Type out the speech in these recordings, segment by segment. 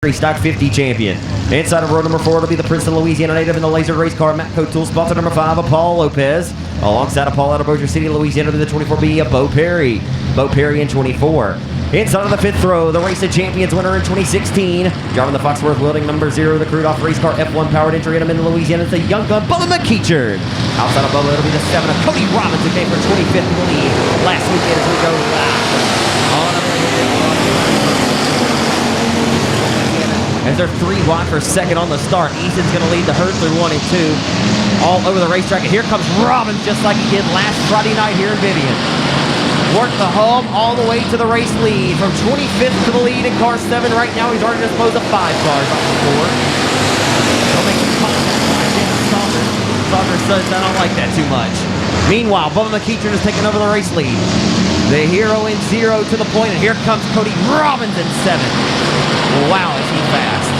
Stock 50 champion. Inside of row number 4, it'll be the Princeton, Louisiana native in the laser race car, Matco Tool. Sponsor number 5, Paul Lopez. Alongside of Paul out of Bossier City, Louisiana, to the 24B, Bo Perry. Bo Perry in 24. Inside of the 5th row, the Race of Champions winner in 2016. Driving the Foxworth Welding number 0, the crewed off race car F1 powered entry in Louisiana. It's the young gun, Bubba McKeechard. Outside of Bubba, it'll be the 7 of Cody Robbins, who came for 25th in the lead last weekend as we go live. As they're 3 wide for second on the start. Easton's going to lead the herd through 1 and 2. All over the racetrack. And here comes Robbins, just like he did last Friday night here in Vivian. Worked the hub all the way to the race lead. From 25th to the lead in car 7. Right now he's already disposed of 5 cars off the 4. Don't make him Saunders says I don't like that too much. Meanwhile, Bubba McKeechard is taking over the race lead. The hero in 0 to the point, and here comes Cody Robbins in 7. Wow, is he fast.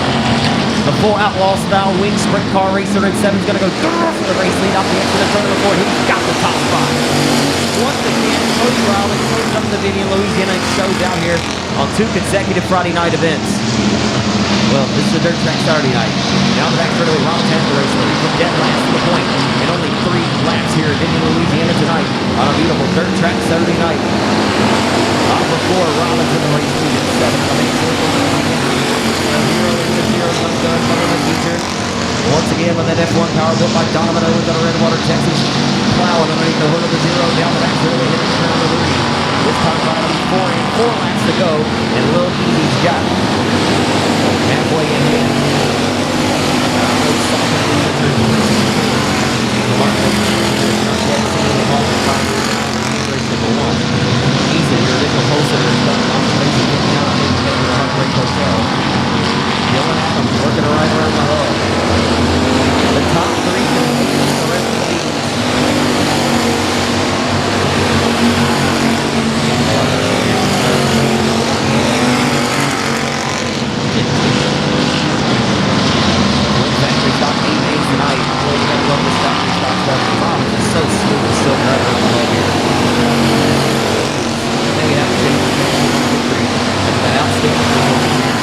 The full outlaw style wing sprint car racer in 7 is going to go for the race lead off the exit in front of the 4. He's got the top spot. Once again, Cody Robbins comes up to Vivian, Louisiana, and shows out here on 2 consecutive Friday night events. Well, this is a dirt track Saturday night. Now the back straightaway, Robbins has the race lead. He's dead last to the point. And only 3 laps here in Vivian, Louisiana tonight on a beautiful dirt track Saturday night. Off the 4, Robbins in the race lead at 7. Once again with that F1 power built by Donovan Owens out of Redwater, Texas. Plowing underneath the hood of the 0 down the back straightaway, hitting the ground of the lead. This time by 4 laps to go, and Lil Easy's got halfway in here. Easy, your initial wholesaler is coming off the race of 59 in the Heartbreak Hotel. Dylan Adams working right around the hub. The top 3 the rest of the lead. Factory stock 8 days tonight. Boy, you gotta love this factory stock stuff. Robbins is so smooth and so right around the hub here. Maybe have to take victory. That outstanding performance here.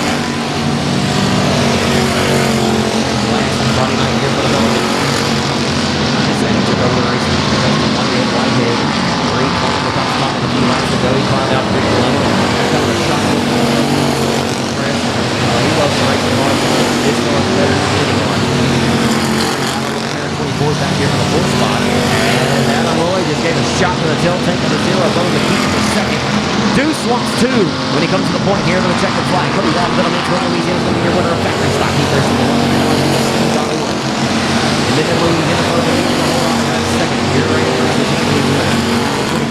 Friday night here for the moment. Second took over the race. Monday at Whitehead. Great climb the top spot with a few laps to go. He climbed out pretty late. Kind of a shot. He loves the racing car. This one's better than anyone. 24 back here for the 4th spot. And Adam Roy just gave a shot to the tail tank of the 0. Going to keep for second. Deuce wants 2 when he comes to the point here to the checkered flag. Cody Robbins on the mid-run. Louisiana's going to be your winner of factory stock heat racing. And then Louisiana for the second year race.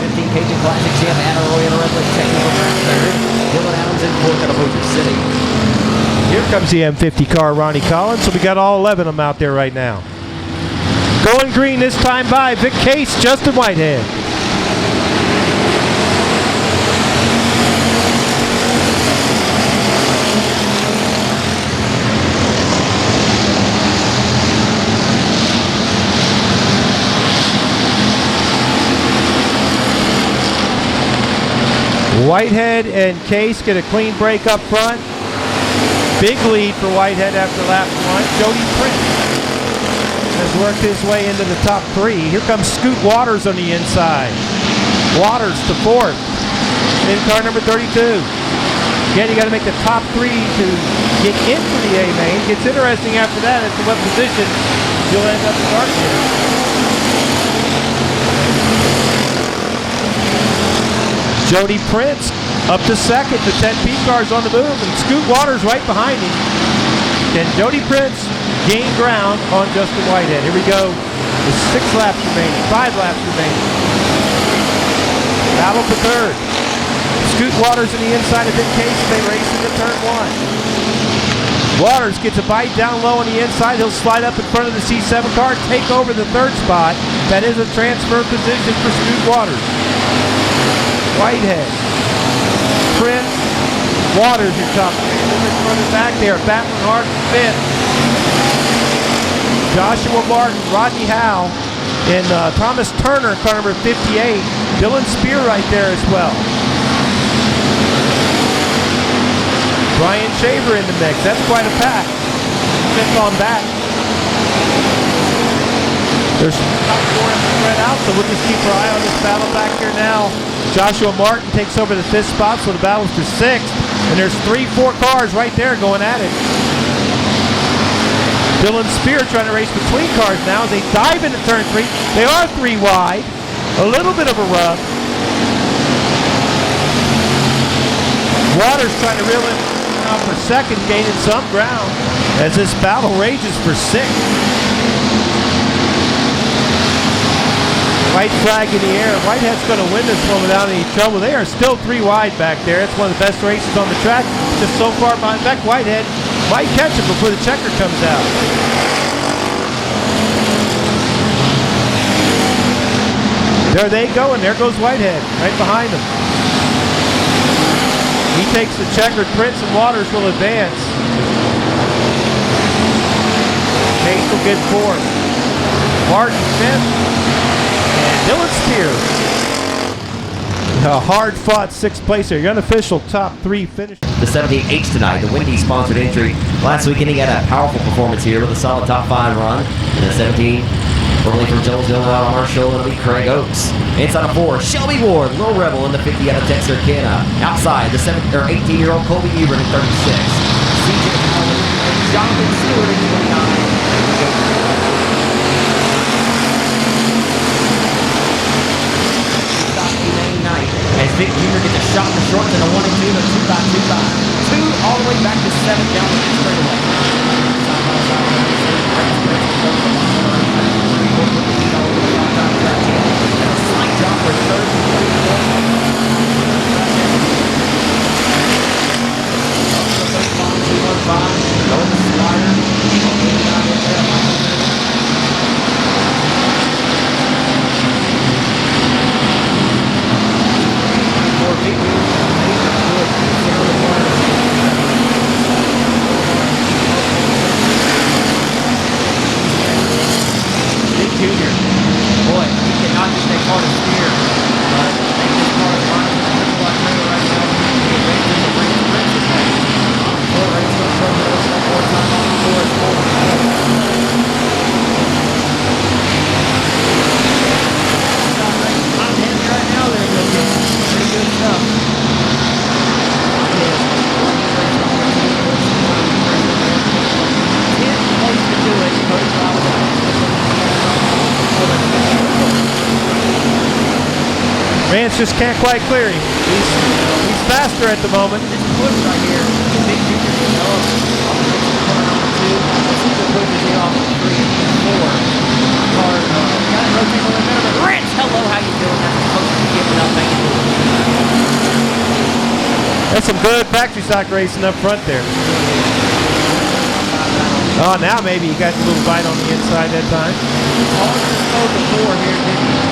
2015 Cajun Classic champ Adam Roy in a Red Lake, Texas over at 3rd. Dylan Adams in 4th out of Bossier City. Here comes the M50 car, Ronnie Collins. So we got all 11 of them out there right now. Going green this time by Vic Case, Justin Whitehead. Whitehead and Case get a clean break up front. Big lead for Whitehead after lap 1. Jody Prince has worked his way into the top 3. Here comes Scoot Waters on the inside. Waters to 4th in car number 32. Again, you got to make the top 3 to get into the A main. Gets interesting after that as to what position you'll end up starting in. Jody Prince up to 2nd. The 10P car's on the move, and Scoot Waters right behind him. And Jody Prince gained ground on Justin Whitehead. Here we go. With 6 laps remaining, 5 laps remaining. Battle for 3rd. Scoot Waters in the inside of Vic Case. They race into turn 1. Waters gets a bite down low on the inside. He'll slide up in front of the C7 car, take over the 3rd spot. That is a transfer position for Scoot Waters. Whitehead, Prince, Waters your top 3. Running back there, battling hard for 5th. Joshua Martin, Rodney Howe, and Thomas Turner, car number 58. Dylan Spear right there as well. Brian Shaver in the mix. That's quite a pack. Smith on back. There's top 4 in the spread out, so we'll just keep our eye on this battle back here now. Joshua Martin takes over the 5th spot, so the battle's for 6th. And there's 3-4 cars right there going at it. Dylan Spear trying to race between cars now as they dive into turn 3. They are 3 wide. A little bit of a rub. Waters trying to reel in out for 2nd, gaining some ground as this battle rages for 6th. White flag in the air. Whitehead's going to win this one without any trouble. They are still 3 wide back there. It's one of the best races on the track. Just so far behind. In fact, Whitehead might catch it before the checker comes out. There they go, and there goes Whitehead right behind them. He takes the checkered. Prince and Waters will advance. Chase will get 4th. Martin 5th. Dylan Spear. A hard-fought 6th place here. Your unofficial top 3 finish. The 17H tonight, the Wendy's sponsored entry. Last weekend he had a powerful performance here with a solid top 5 run. In the 17, early from Jonesville out on Marshall, it'll be Craig Oakes. Inside of 4, Shelby Ward, Lil Rebel in the 50 out of Texarkana. Outside, the 18-year-old Colby Ebert in 36. CJ Howard, Jonathan Stewart in 29. As Vic Jr. gets a shot in the shorts and a 1 and 2, the 2x2 all the way back to 7 down the straightaway. And a slight drop for 3rd. Going the slider. Junior. Boy, he cannot get that car to steer. But I think this car is running the triple black trailer right now. He races the ring to race his head. 4 races on the road, one more time on the floor. It's 4. I'm heavy right now there, Vivian. Pretty good stuff. Place to do it. Rance just can't quite clear him. He's faster at the moment. It's push right here. Big Junior can go up on the next car number 2. Super pushes it off of 3 and 4. Car got to rotate a little bit. But Rance, hello, how you doing? That's supposed to be giving up. How you doing? That's some good factory stock racing up front there. Oh, now maybe you got a little bite on the inside that time. All just spoke before here, Vivian.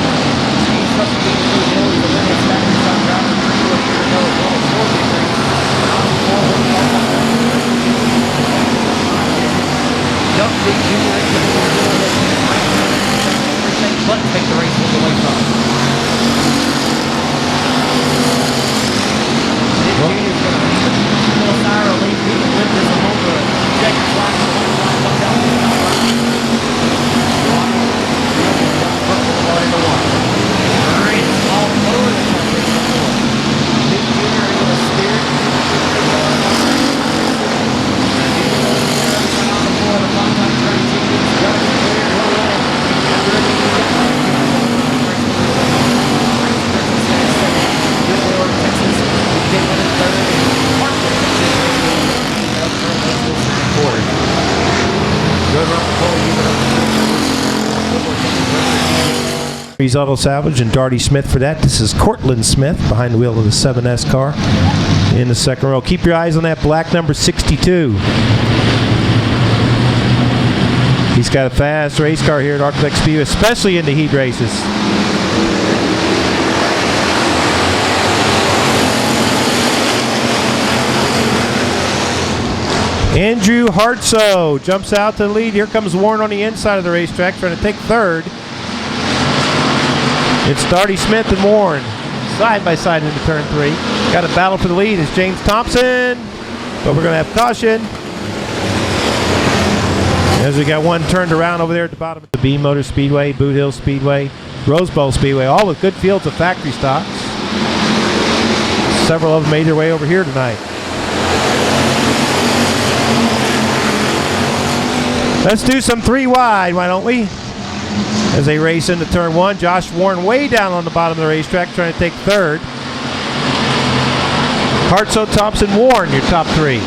He's up to being through the hills, but then it's factory stock driver 3 a year ago as well as 4 big races. Duck Big Junior into the middle of everything but take the race away from him. Big Junior's going to be a little tire of lead. He can lift this over a checker flag. Auto Salvage and Darty Smith for that. This is Cortland Smith behind the wheel of the 7S car in the 2nd row. Keep your eyes on that black number 62. He's got a fast race car here at Ark-La-Tex Speedway, especially in the heat races. Andrew Hartsoe jumps out to the lead. Here comes Warren on the inside of the racetrack trying to take 3rd. It's Darty Smith and Warren side by side into turn 3. Got a battle for the lead as James Thompson but we're going to have caution. As we got one turned around over there at the bottom of the B Motor Speedway, Boot Hill Speedway, Rose Bowl Speedway, all with good fields of factory stocks. Several of them made their way over here tonight. Let's do some 3 wide, why don't we? As they race into turn 1, Josh Warren way down on the bottom of the racetrack trying to take third. Hartsoe, Thompson, Warren, your top 3.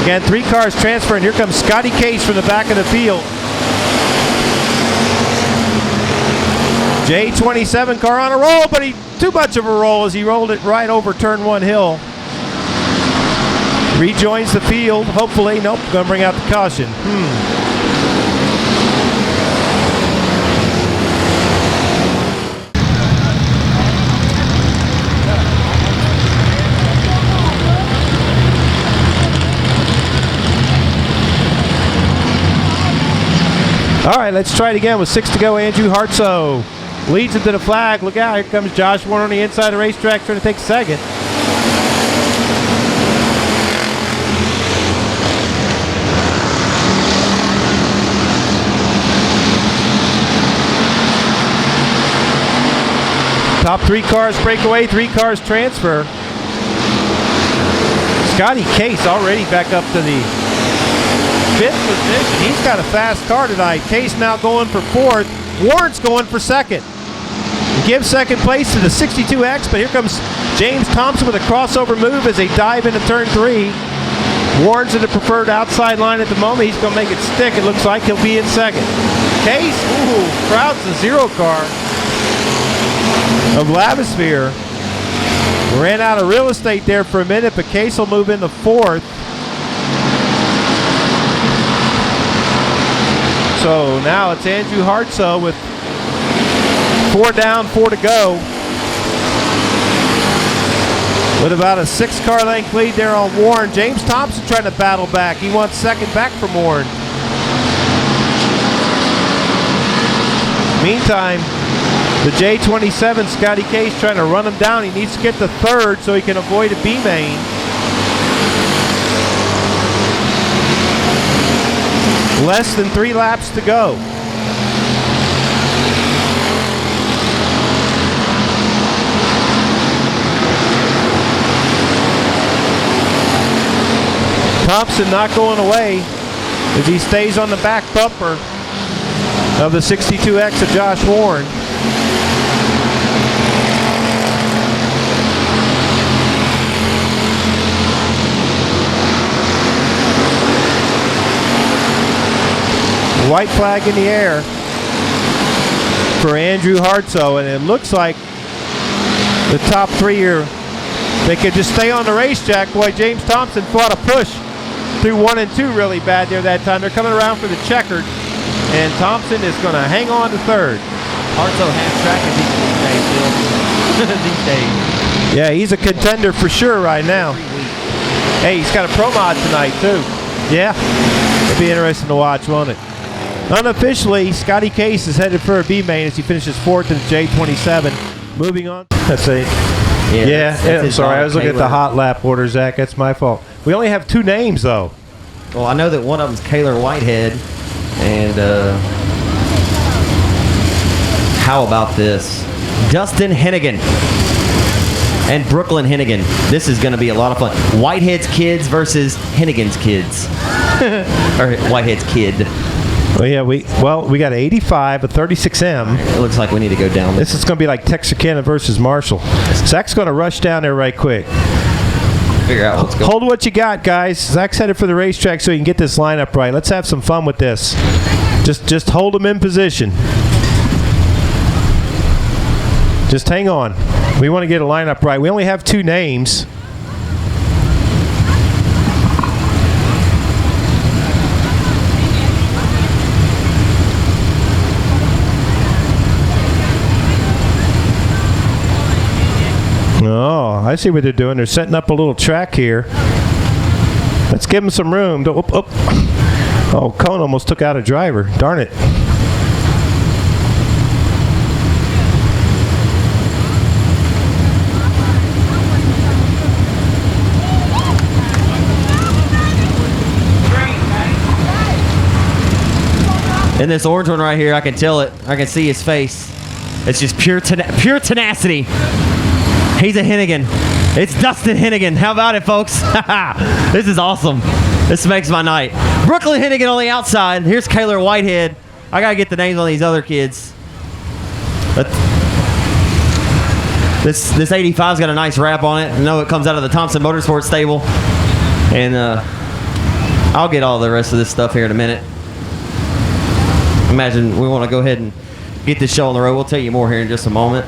Again, 3 cars transferring. Here comes Scotty Case from the back of the field. J27 car on a roll, but too much of a roll as he rolled it right over turn 1 hill. Rejoins the field, hopefully. Nope, gonna bring out the caution. All right, let's try it again with 6 to go. Andrew Hartsoe leads into the flag. Look out, here comes Josh Warren on the inside of the racetrack trying to take second. Top 3 cars break away, 3 cars transfer. Scotty Case already back up to the 5th position. He's got a fast car tonight. Case now going for 4th. Warren's going for 2nd. He gives 2nd place to the 62X, but here comes James Thompson with a crossover move as they dive into turn 3. Warren's in the preferred outside line at the moment. He's going to make it stick. It looks like he'll be in 2nd. Case, crowds the 0 car of Lavosphere. Ran out of real estate there for a minute, but Case will move into 4th. So now it's Andrew Hartsoe with 4 down, 4 to go. With about a 6-car length lead there on Warren. James Thompson trying to battle back. He wants 2nd back from Warren. Meantime, the J27 Scotty Case trying to run him down. He needs to get to 3rd so he can avoid a B main. Less than 3 laps to go. Thompson not going away as he stays on the back bumper of the 62X of Josh Warren. White flag in the air for Andrew Hartsoe, and it looks like the top 3 here, they could just stay on the racetrack. Boy, James Thompson fought a push through 1 and 2 really bad there that time. They're coming around for the checkered, and Thompson is going to hang on to 3rd. Hartsoe half-track these days. Yeah, he's a contender for sure right now. Hey, he's got a pro mod tonight too. Yeah, it'll be interesting to watch, won't it? Unofficially, Scotty Case is headed for a B main as he finishes 4th in the J27. Moving on. That's it. Yeah, I'm sorry. I was looking at the hot lap order, Zach. That's my fault. We only have 2 names, though. Well, I know that one of them's Kaylor Whitehead, and how about this? Dustin Hennigan and Brooklyn Hennigan. This is going to be a lot of fun. Whitehead's kids versus Hennigan's kids. Or Whitehead's kid. Oh, yeah, we got an 85, a 36M. It looks like we need to go down. This is going to be like Texarkana versus Marshall. Zach's going to rush down there right quick. Figure out what's going on. Hold what you got, guys. Zach's headed for the racetrack so he can get this lineup right. Let's have some fun with this. Just hold him in position. Just hang on. We want to get a lineup right. We only have 2 names. Oh, I see what they're doing. They're setting up a little track here. Let's give them some room. Oh, Cone almost took out a driver. Darn it. And this orange one right here, I can tell it. I can see his face. It's just pure tenacity. He's a Hennigan. It's Dustin Hennigan. How about it, folks? This is awesome. This makes my night. Brooklyn Hennigan on the outside. Here's Kaylor Whitehead. I got to get the names on these other kids. But this 85's got a nice wrap on it. I know it comes out of the Thompson Motorsports stable. And I'll get all the rest of this stuff here in a minute. Imagine we want to go ahead and get this show on the road. We'll tell you more here in just a moment.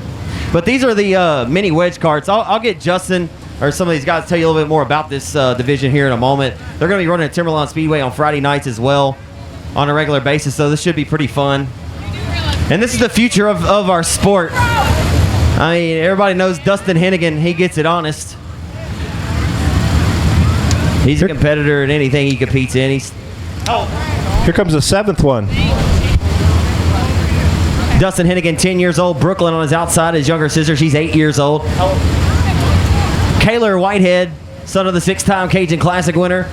But these are the mini wedge carts. I'll get Justin or some of these guys to tell you a little bit more about this division here in a moment. They're going to be running at Timberline Speedway on Friday nights as well on a regular basis, so this should be pretty fun. And this is the future of our sport. I mean, everybody knows Dustin Hennigan. He gets it honest. He's a competitor in anything he competes in. Here comes the 7th one. Dustin Hennigan, 10 years old. Brooklyn on his outside. His younger sister, she's 8 years old. Kaylor Whitehead, son of the 6-time Cajun Classic winner.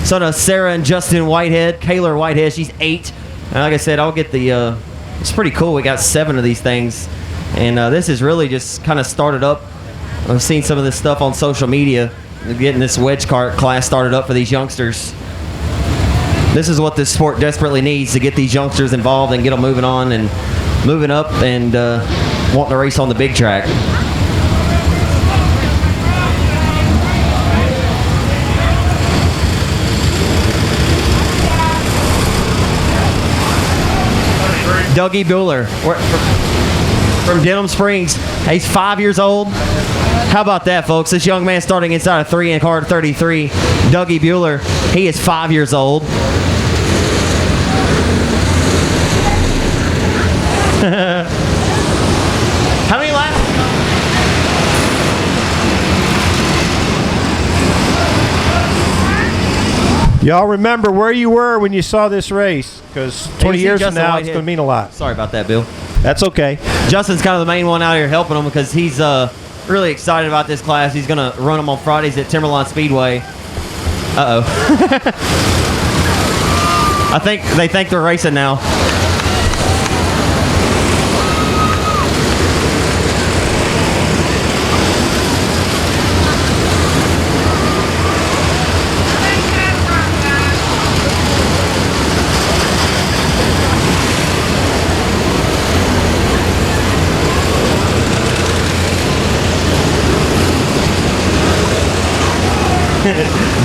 Son of Sarah and Justin Whitehead. Kaylor Whitehead, she's 8. And like I said, I'll get the... it's pretty cool. We got 7 of these things. And this is really just kind of started up. I've seen some of this stuff on social media. Getting this wedge kart class started up for these youngsters. This is what this sport desperately needs to get these youngsters involved and get them moving on and moving up and wanting to race on the big track. Dougie Bueller from Denham Springs. He's 5 years old. How about that, folks? This young man starting inside of 3 in car 33. Dougie Bueller, he is 5 years old. How many laps? Y'all remember where you were when you saw this race, because 20 years from now it's going to mean a lot. Sorry about that, Bill. That's okay. Justin's kind of the main one out here helping him because he's really excited about this class. He's going to run them on Fridays at Timberline Speedway. Uh-oh. I think they think they're racing now.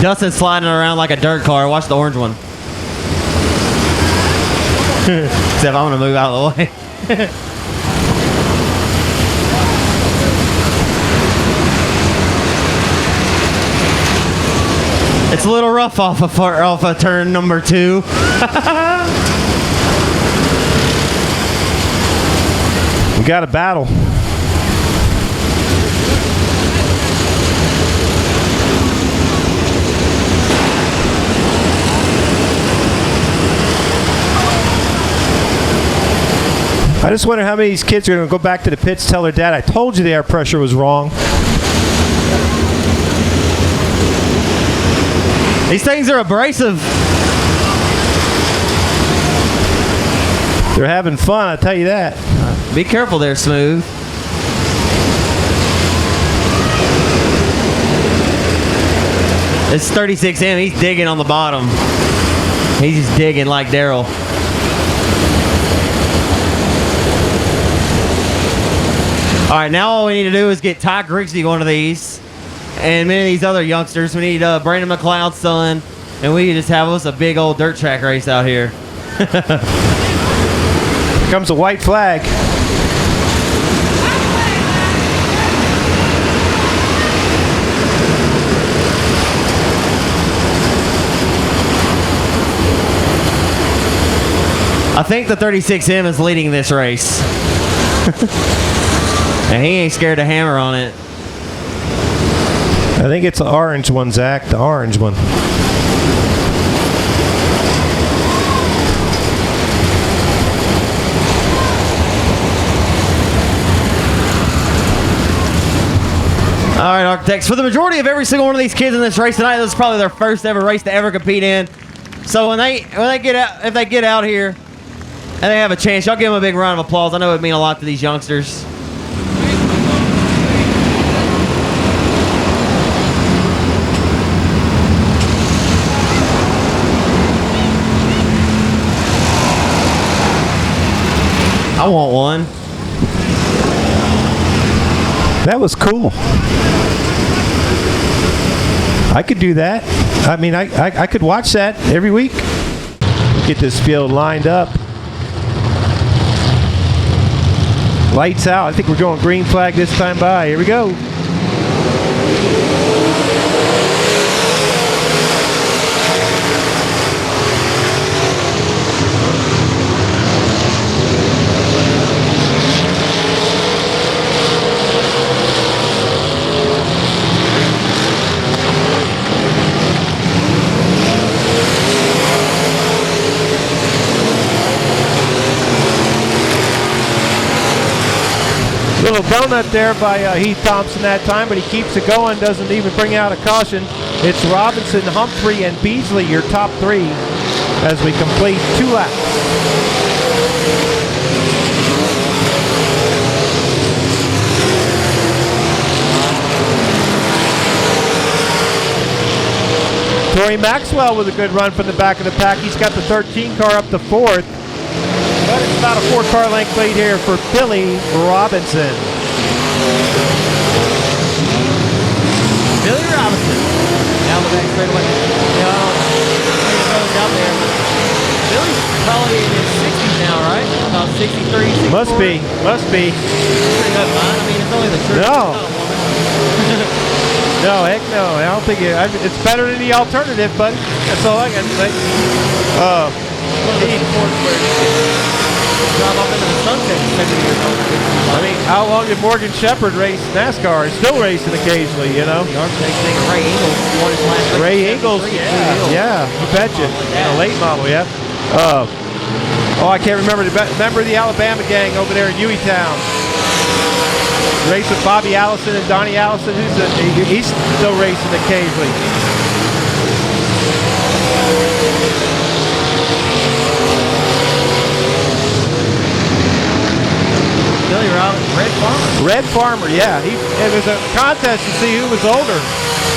Dustin's sliding around like a dirt car. Watch the orange one. Except I'm going to move out of the way. It's a little rough off of turn number 2. We got a battle. I just wonder how many of these kids are going to go back to the pits, tell their dad, I told you the air pressure was wrong. These things are abrasive. They're having fun, I'll tell you that. Be careful there, Smooth. It's 36M. He's digging on the bottom. He's just digging like Daryl. All right, now all we need to do is get Ty Grigsby one of these, and many of these other youngsters. We need Brandon McLeod's son, and we just have us a big old dirt track race out here. Here comes a white flag. I think the 36M is leading this race. And he ain't scared to hammer on it. I think it's the orange one, Zach. The orange one. All right, Ark-La-Tex. For the majority of every single one of these kids in this race tonight, this is probably their first ever race to ever compete in. So when they get out, if they get out here, And they have a chance. Y'all give them a big round of applause. I know it would mean a lot to these youngsters. I want one. That was cool. I could do that. I mean, I could watch that every week. Get this field lined up. Lights out. I think we're going green flag this time by. Here we go. Little donut there by Heath Thompson that time, but he keeps it going, doesn't even bring out a caution. It's Robinson, Humphrey, and Beasley, your top three, as we complete 2 laps. Torrey Maxwell with a good run from the back of the pack. He's got the 13 car up to 4th. But it's about a 4-car length lead here for Billy Robinson. Billy Robinson. Down the back straightaway. Out there. Billy's probably in his 60s now, right? About 63, 64. Must be. Pretty good, man. I mean, it's only the truth. No. No, heck no. I don't think it's better than the alternative, but that's all I got to say. Drive up into the sunset. I mean, how long did Morgan Shepherd race NASCAR? He's still racing occasionally, you know. The Ark-La-Tex thing, Ray Ingles won his last race. Ray Ingles, yeah, you betcha. A late model, yeah. I can't remember. Remember the Alabama gang over there in Hueytown? Race with Bobby Allison and Donnie Allison. He's still racing occasionally. Billy Robinson, Red Farmer. Red Farmer, yeah. It was a contest to see who was older.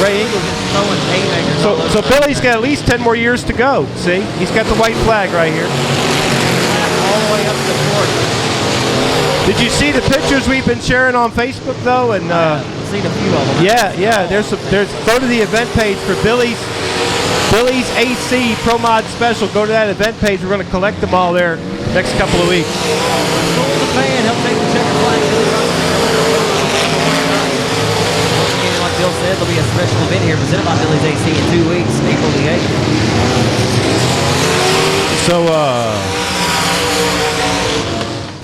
Ray Ingles is throwing haymakers. So Billy's got at least 10 more years to go. See, he's got the white flag right here. All the way up to the 4th. Did you see the pictures we've been sharing on Facebook though? And I've seen a few of them. Yeah. There's go to the event page for Billy's AC Pro Mod Special. Go to that event page. We're going to collect them all there next couple of weeks. The fan, help take the checker flag. Like Bill said, there'll be a special event here presented by Billy's AC in 2 weeks, April the 8th. So,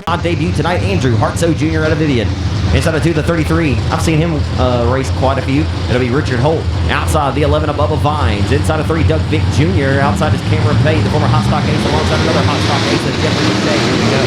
on debut tonight, Andrew Hartsoe Jr. out of Vivian. Inside of 2 to 33. I've seen him race quite a few. It'll be Richard Holt. Outside the 11 of Bubba Vines. Inside of 3, Doug Vick Jr. Outside is Cameron Payne, the former Hot Stock Ace, alongside another Hot Stock Ace, and Jeffrey Shea. Here we go.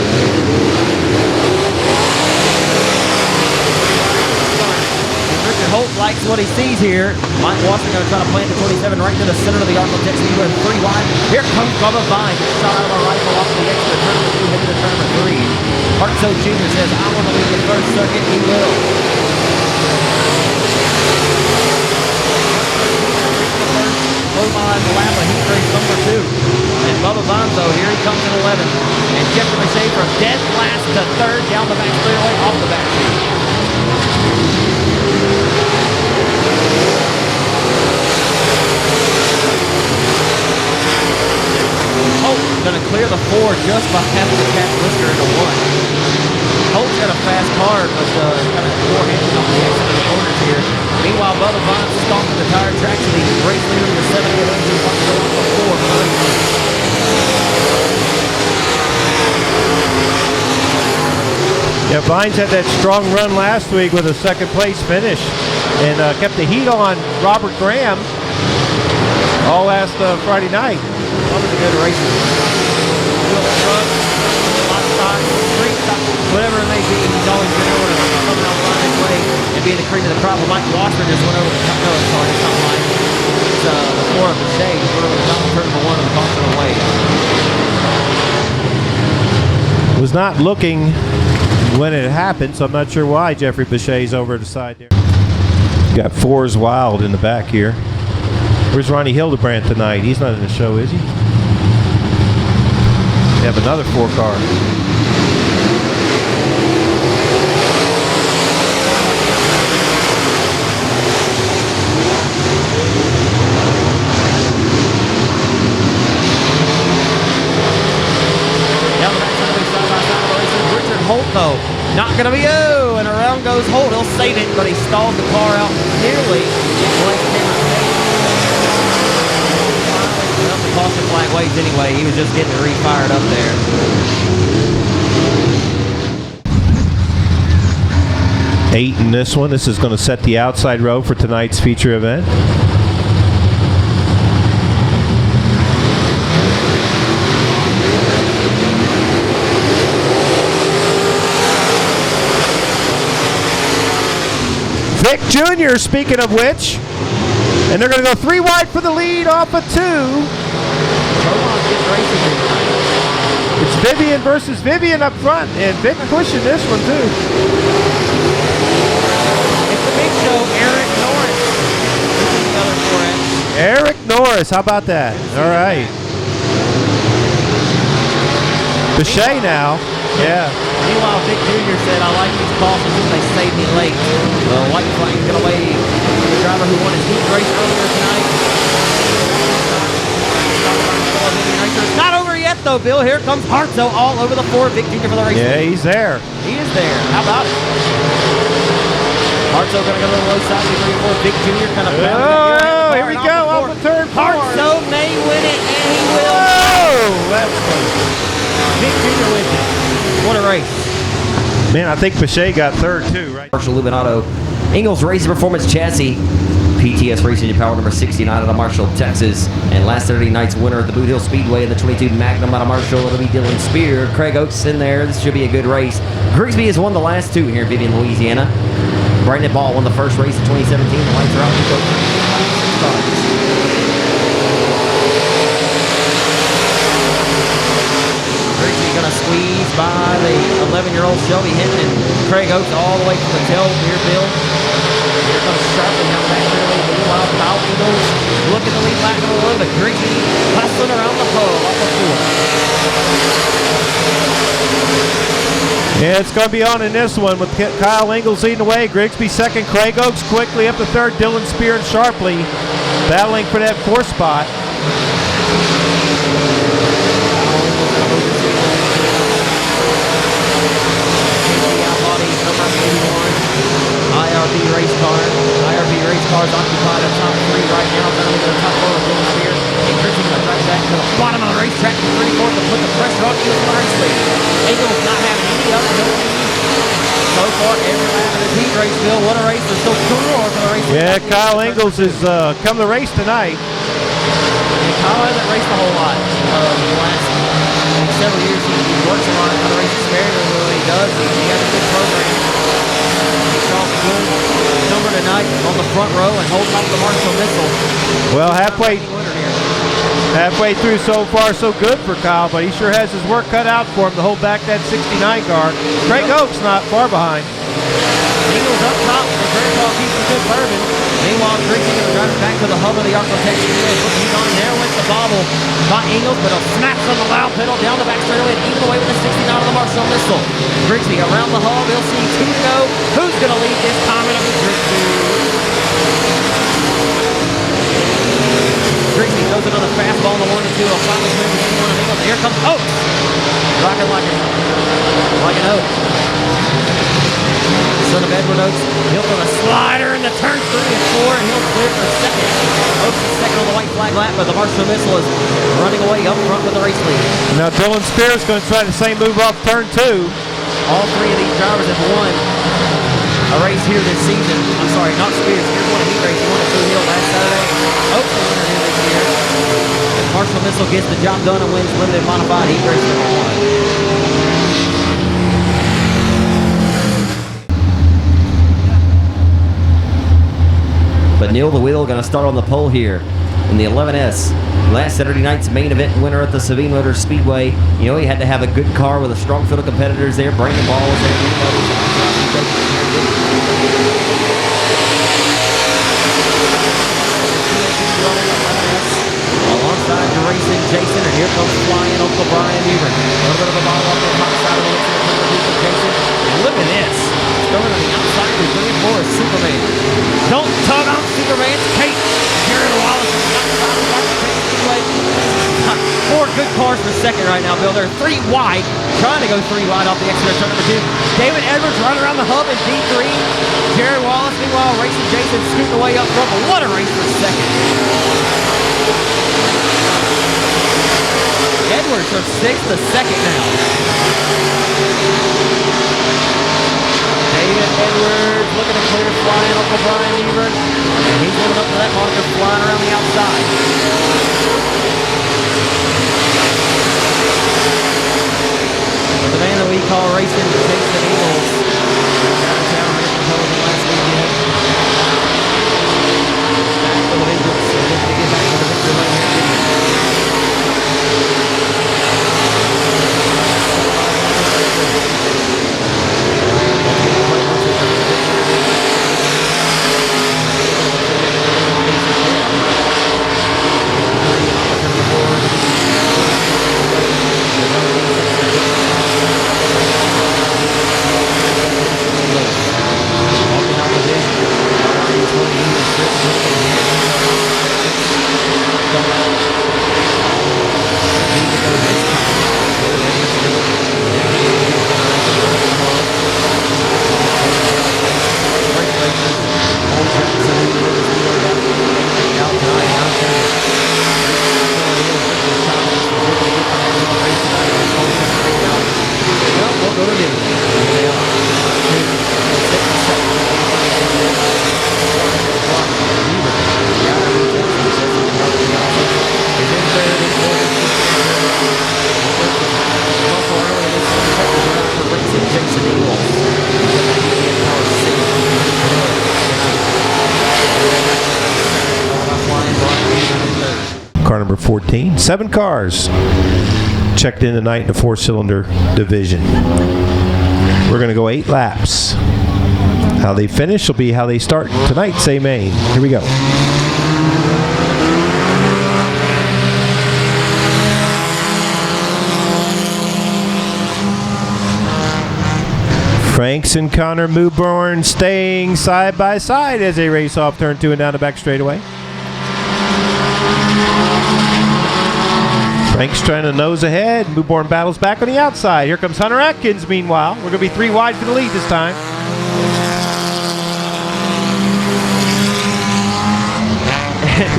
Richard Holt likes what he sees here. Mike Watson going to try to plant the 27 right to the center of the Ark-La-Tex Speedway, 3 wide. Here comes Bubba Vines. Shot out of a rifle off the exit of tournament 2, headed to tournament 3. Hartsoe Jr. says, I want to lead the first circuit. He will. Low line lap of heat race number 2. And Bubba Vonzo, here he comes in 11. And Jeffrey Shea from dead last to 3rd down the back straightaway off the back sheet. Holt's going to clear the 4 just by having to catch Lister into 1. Holt's got a fast car, but kind of four-handed on the exit of the corners here. Meanwhile, Bubba Vines stomping the tire tracks and he's race leader in the 7 to 4. Yeah, Vines had that strong run last week with a 2nd place finish and kept the heat on Robert Graham all last Friday night. Bubba's a good racer. Whatever it may be, he's always been able to come out find his way and be the cream of the crop. Well, Mike Wasser just went over the top. No, sorry, it's not Mike. It's the 4 of the shade. Went over the top of turn number 1 of the Boston away. Was not looking when it happened, so I'm not sure why Jeffrey Bechet's over the side there. Got Fours Wild in the back here. Where's Ronnie Hildebrand tonight? He's not in the show, is he? They have another 4-car. Holt though, not going to be, oh, and around goes Holt. He'll save it, but he stalls the car out nearly. Well, the caution flag waves anyway. He was just getting re-fired up there. Eight in this one. This is going to set the outside row for tonight's feature event. Vic Jr., speaking of which, and they're going to go 3 wide for the lead off of 2. It's Vivian versus Vivian up front, and Vic pushing this one too. It's the big show, Eric Norris. This is the other 4X. Eric Norris, how about that? All right. Bechet now. Yeah. Meanwhile, Vic Jr. said, I like these cautions because they saved me late. The white flag's going to wave. The driver who won his heat race earlier tonight. It's not over yet, though, Bill. Here comes Hartzo all over the floor. Vic Jr. for the race. Yeah, he's there. He is there. How about it? Hartzo going to go to the low side. 3-4. Vic Jr. kind of oh, here we go. Off the turn 4. Hartzo may win it, and he will. Oh, that's close. Vic Jr. wins it. What a race. Man, I think Bechet got 3rd too, right? Marshall Lubinato, Ingalls Racing Performance Chassis, PTS Racing Engine Power number 69 out of Marshall, Texas. And last Saturday night's winner at the Boot Hill Speedway in the 22 Magnum out of Marshall. It'll be Dylan Spear. Craig Oakes in there. This should be a good race. Grigsby has won the last 2 here in Vivian, Louisiana. Brandon Ball won the first race in 2017. The lights are out. We go. Grigsby going to squeeze by the 11-year-old Shelby Hinton and Craig Oakes all the way from the tail here, Bill. Here comes Sharpley down back there. Meanwhile, Kyle Eagles looking to lead back on the road, but Grigsby hustling around the pole off the 4. Yeah, it's going to be on in this one with Kyle Ingalls leading the way. Grigsby 2nd. Craig Oakes quickly up to 3rd. Dylan Spear and Sharpley battling for that 4th spot. IRB race car. IRB race cars occupy the top 3 right now. Then over the top 4 of Dylan Spear. Increasing the track back to the bottom of the racetrack to 3-4 to put the pressure on Eagles Largely. Eagles not having any uphill lead. So far, every lap of this heat race, Bill. What a race. There's still 2 more for the race. Yeah, Kyle Ingalls has come to race tonight. And Kyle hasn't raced a whole lot the last several years. He works a lot on the races sparingly when he does. He has a good program. Good number tonight on the front row and holds off the Marshall Missile. Well, halfway through so far, so good for Kyle, but he sure has his work cut out for him to hold back that 69 car. Craig Oakes not far behind. Eagles up top, and Grandpa keeps the good bourbon. Meanwhile, Grigsby going to drive it back to the hub of the Ark-La-Tex Speedway. He's on there with the bobble by Ingalls, but he'll snap from the loud pedal down the back straightaway and even away with the 69 of the Marshall Missile. Grigsby around the hub. He'll see 2 to go. Who's going to lead this time? It'll be Grigsby. Grigsby throws another fastball on the 1 and 2. He'll finally swing between 1 and Ingalls. And here comes Oakes. Rocking like an oak. Son of Edward Oakes. He'll throw a slider in the turn 3 and 4, and he'll clear for 2nd. Oakes is 2nd on the white flag lap, but the Marshall Missile is running away up front with the race lead. Now Dylan Spear is going to try the same move off turn 2. All 3 of these drivers have won a race here this season. I'm sorry, not Spears. Spears won a heat race. He won at Blue Hill last Saturday. Oakes the winner here this year. Marshall Missile gets the job done and wins limited modified heat race number 1. But Neil the Wheel going to start on the pole here. in the 11S. Last Saturday night's main event winner at the Vivian Motor Speedway. You know, he had to have a good car with a strong field of competitors there. Brandon Ball was there. Alongside the racing Jason, and here comes flying Uncle Brian Vivian. A little bit of a ball off the top side of the Jason. And look at this. Going on the outside with 34 is Superman. Don't tug on Superman's cape. Jared Wallace is not Speedway. 4 good cars for second right now, Bill. They're 3 wide, trying to go 3 wide off the exit turn number 2. David Edwards running around the hub in D3. Jared Wallace, meanwhile, racing Jason scooting away up front. But what a race for second. Edwards from 6th to 2nd now. David Edwards looking to clear flying Uncle Brian Vivian. And he's moving up to that marker, flying around the outside. The man that we call racing Jason Eagles. Out of town racing television last weekend. Back for the vengeance. So looking to get back to the victory lane here. Car number 14. 7 cars checked in tonight in the 4-cylinder division. We're going to go 8 laps. How they finish will be how they start tonight, say Maine. Here we go. Franks and Connor Mewborn staying side by side as they race off turn 2 and down the back straightaway. Franks trying to nose ahead. Mewborn battles back on the outside. Here comes Hunter Atkins, meanwhile. We're going to be 3 wide for the lead this time.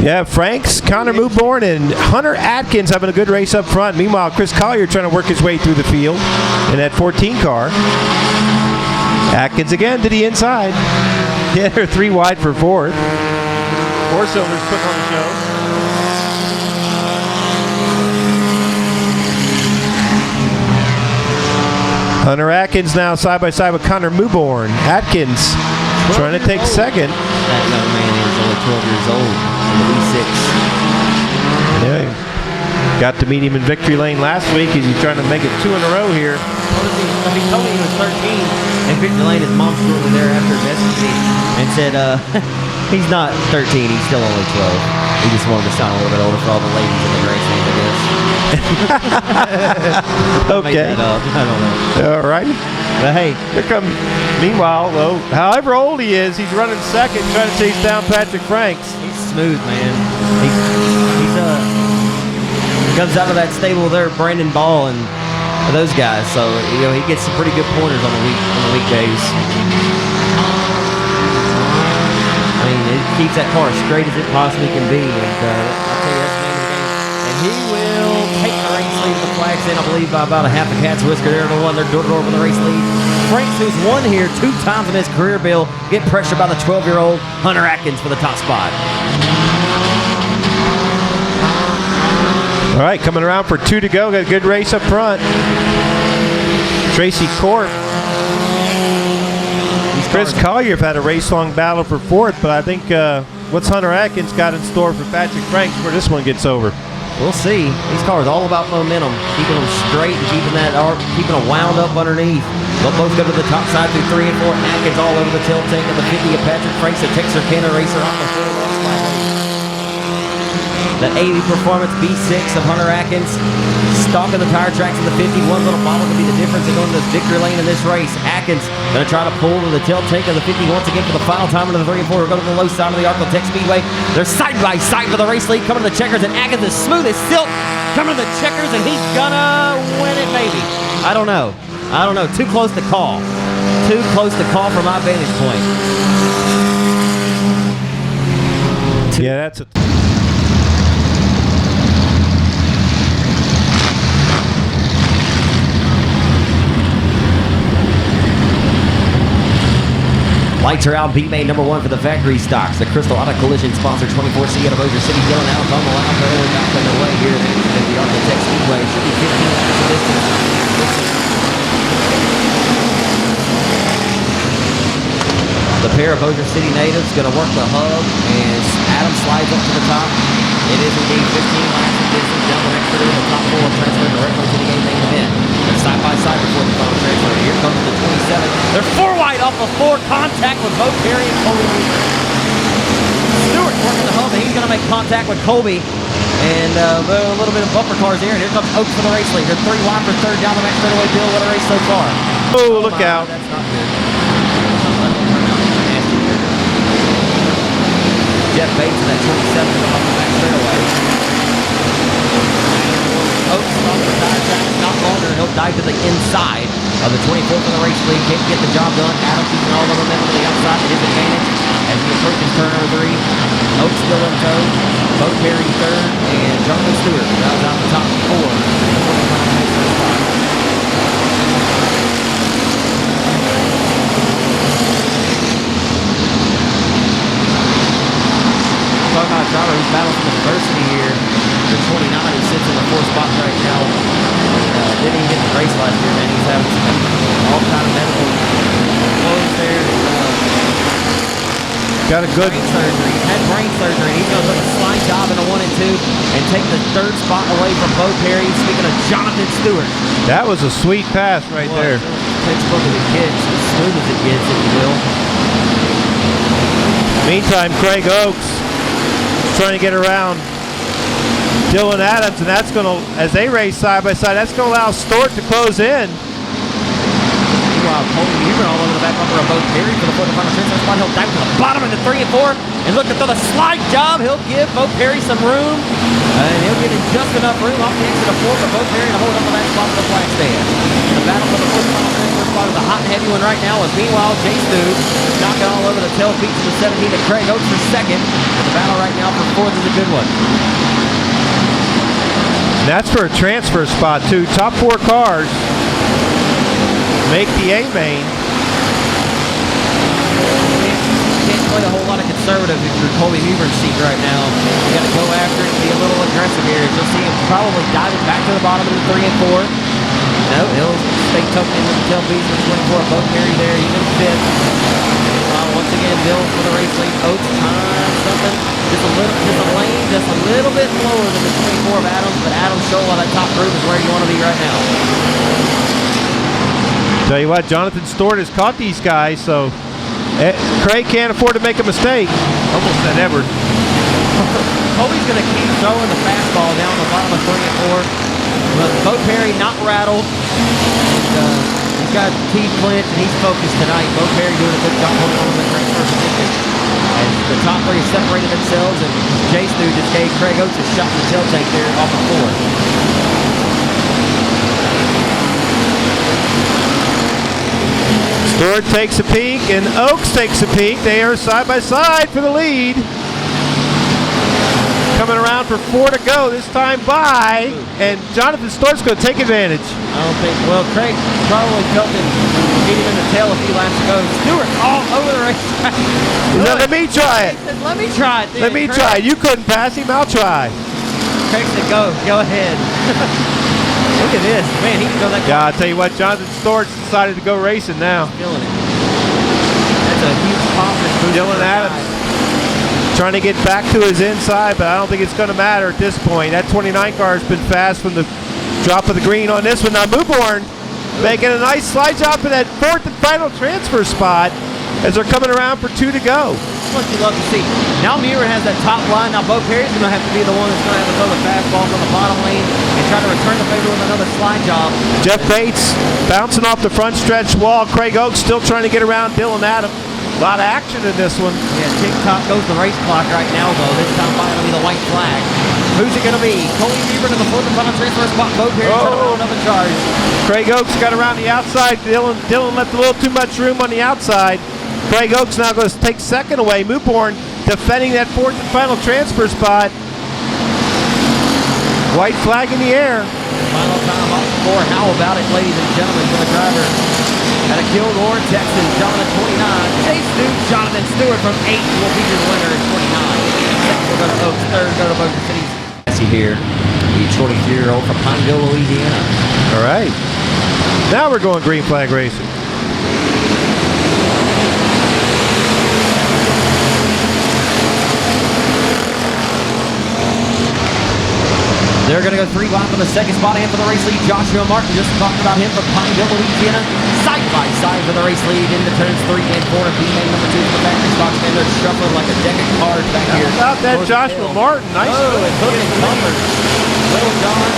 Yeah, Franks, Connor Mewborn, and Hunter Atkins having a good race up front. Meanwhile, Chris Collier trying to work his way through the field in that 14 car. Atkins again to the inside. Yeah, they're 3 wide for 4th. 4-cylinders putting on the show. Hunter Atkins now side by side with Connor Mewborn. Atkins trying to take second. That young man is only 12 years old in the V6. Yeah, got to meet him in victory lane last week. He's trying to make it 2 in a row here. He told me he was 13 in victory lane. His mom shortly thereafter messaged me and said, he's not 13, he's still only 12. He just wanted to sound a little bit older for all the ladies in the grandstand, I guess. Okay. I don't know. All right. But hey, here comes. Meanwhile, though, however old he is, he's running second, trying to chase down Patrick Franks. He's smooth, man. He comes out of that stable there, Brandon Ball and those guys. So you know he gets some pretty good pointers on the weekdays. I mean, it keeps that car as straight as it possibly can be, and I'll tell you that's the name of the game. And he will take the race lead. The flag's in, I believe, by about a half a cat's whisker. They're the one. They're door-to-door for the race lead. Franks, who's won here 2 times in his career, Bill, get pressured by the 12-year-old Hunter Atkins for the top spot. All right, coming around for 2 to go. Got a good race up front. Tracy Court. Chris Collier have had a race-long battle for 4th, but I think what's Hunter Atkins got in store for Patrick Franks where this one gets over? We'll see. These cars all about momentum, keeping them straight and keeping that arc, keeping them wound up underneath. They'll both go to the top side through 3 and 4. Atkins all over the tilt tank of the 50 of Patrick Franks, the Texarkana racer on the full the 80 Performance B6 of Hunter Atkins. Stalking the tire tracks in the 50. One little bottle could be the difference in going to the victory lane in this race. Atkins going to try to pull to the tail tank of the 50 once again for the final time into the 3 and 4. We're going to the low side of the Ark-La-Tex Speedway. They're side by side for the race lead. Coming to the checkers, and Atkins is smooth as silk. Coming to the checkers, and he's gonna win it, maybe. I don't know. Too close to call. Too close to call from my vantage point. Yeah, that's a... Lights are out. B-Main number 1 for the factory stocks. The Crystal Auto Collision sponsor 24C out of Bossier City. Dylan out on the line. They're back underway here at the Ark-La-Tex Speedway. Should be 15 laps of distance. The pair of Bossier City natives going to work the hub as Adam slides up to the top. It is indeed 15 laps of distance down the next to the top 4 transfer directly to the main event. They're side by side before the final transfer. Here comes the 27. They're 4 wide off of 4. Contact with both Perry and Colby. Stewart working the hub, and he's going to make contact with Colby. And a little bit of bumper cars here. And here comes Oaks for the race lead. They're 3 wide for 3rd down the max straightaway. Bill, what a race so far. Oh, look out. That's not good. Jeff Bates in that 27 come off the back straightaway. Oaks off the tire track, not longer, and he'll dive to the inside of the 24 for the race lead. Can't get the job done. Adam keeping all the momentum to the outside to his advantage as he approaches turn number 3. Oaks still in tow. Bo Perry 3rd, and Jonathan Stewart rounds out the top 4. Talking about a driver who's battling some adversity here. The 29 who sits in the 4th spot right now. Didn't even get the race last year, man. He's having all kind of medical woes there. Got a good brain surgery. Had brain surgery. He's going to put a slide job in a 1 and 2 and take the 3rd spot away from Bo Perry. Speaking of Jonathan Stewart. That was a sweet pass right there. Textbook of the kids, as smooth as it gets, if you will. Meantime, Craig Oaks trying to get around Dylan Adams, and that's going to, as they race side by side, that's going to allow Stewart to close in. Meanwhile, Colby Huber all over the back bumper of Bo Perry for the 4th and final transfer spot. He'll dive to the bottom into 3 and 4 and look to throw the slide job. He'll give Bo Perry some room, and he'll give him just enough room off the exit of 4 for Bo Perry to hold up the back spot for the flag stand. The battle for the 4th and final transfer spot is a hot and heavy one right now, as meanwhile, Jay Stu knocking all over the tail feet to the 17 to Craig Oaks for 2nd. And the battle right now for 4th is a good one. And that's for a transfer spot, too. Top 4 cars make the A-main. Can't play a whole lot of conservative if you're Colby Huber's seat right now. You got to go after it and be a little aggressive here. You'll see him probably diving back to the bottom of the 3 and 4. No, he'll stay tucked into the tail piece of the 24. Bo Perry there, even 5th. Once again, Bill for the race lead. Oaks time something. Just a little bit lower than the 24 of Adams, but Adams showing why that top group is where you want to be right now. Tell you what, Jonathan Stewart has caught these guys, so Craig can't afford to make a mistake. Almost said Edward. Colby's going to keep throwing the fastball down the bottom of 3 and 4. But Bo Perry not rattled. He's got teeth clenched and he's focused tonight. Bo Perry doing a good job holding on to the transfer position. As the top 3 separated themselves, and Jay Stu just gave Craig Oaks a shot in the tail tank there off of 4. Stewart takes a peek, and Oaks takes a peek. They are side by side for the lead. Coming around for 4 to go, this time by, and Jonathan Stewart's going to take advantage. I don't think, well, Craig probably felt it beat him in the tail a few laps ago. Stewart all over the racetrack. Let me try it. He said, let me try it then. Let me Craig. try it. You couldn't pass him, I'll try. Craig said, go ahead. Look at this. Man, he can go that Yeah, I'll tell you what, Jonathan Stewart's decided to go racing now. Killing it. That's a huge confidence boost. Dylan Adams Trying to get back to his inside, but I don't think it's going to matter at this point. That 29 car has been fast from the drop of the green on this one. Now Mewborn making a nice slide job in that fourth and final transfer spot as they're coming around for 2 to go. What you love to see. Now Muir has that top line. Now Bo Perry's going to have to be the one that's going to have to throw the fastballs on the bottom lane and try to return the favor with another slide job. Jeff Bates bouncing off the front stretch wall. Craig Oakes still trying to get around Dylan Adams. A lot of action in this one. Yeah, tick-tock goes the race clock right now, though. This time by going to be the white flag. Who's it going to be? Coley Weaver to the fourth and final transfer spot. Bo Perry another charge. Craig Oakes got around the outside. Dylan left a little too much room on the outside. Craig Oakes now goes to take second away. Mewborn defending that fourth and final transfer spot. White flag in the air. Final time off the floor. How about it, ladies and gentlemen, for the driver out of Kilgore, Texas, Jonathan 29. Chase Duke, Jonathan Stewart from 8 will be your winner at 29. Second will go to Oaks. Third go to Boca City. See here, the 23-year-old from Pineville, Louisiana. All right. Now we're going green flag racing. They're going to go 3 wide for the second spot and for the race lead. Joshua Martin, just talked about him from Pineville, Louisiana. Side by side for the race lead into turns 3 and 4 to B-Main number 2 for the factory stocks. And they're shuffling like a deck of cards back here. How about that Joshua Martin? Nice. Oh, it's looking covered. Well done.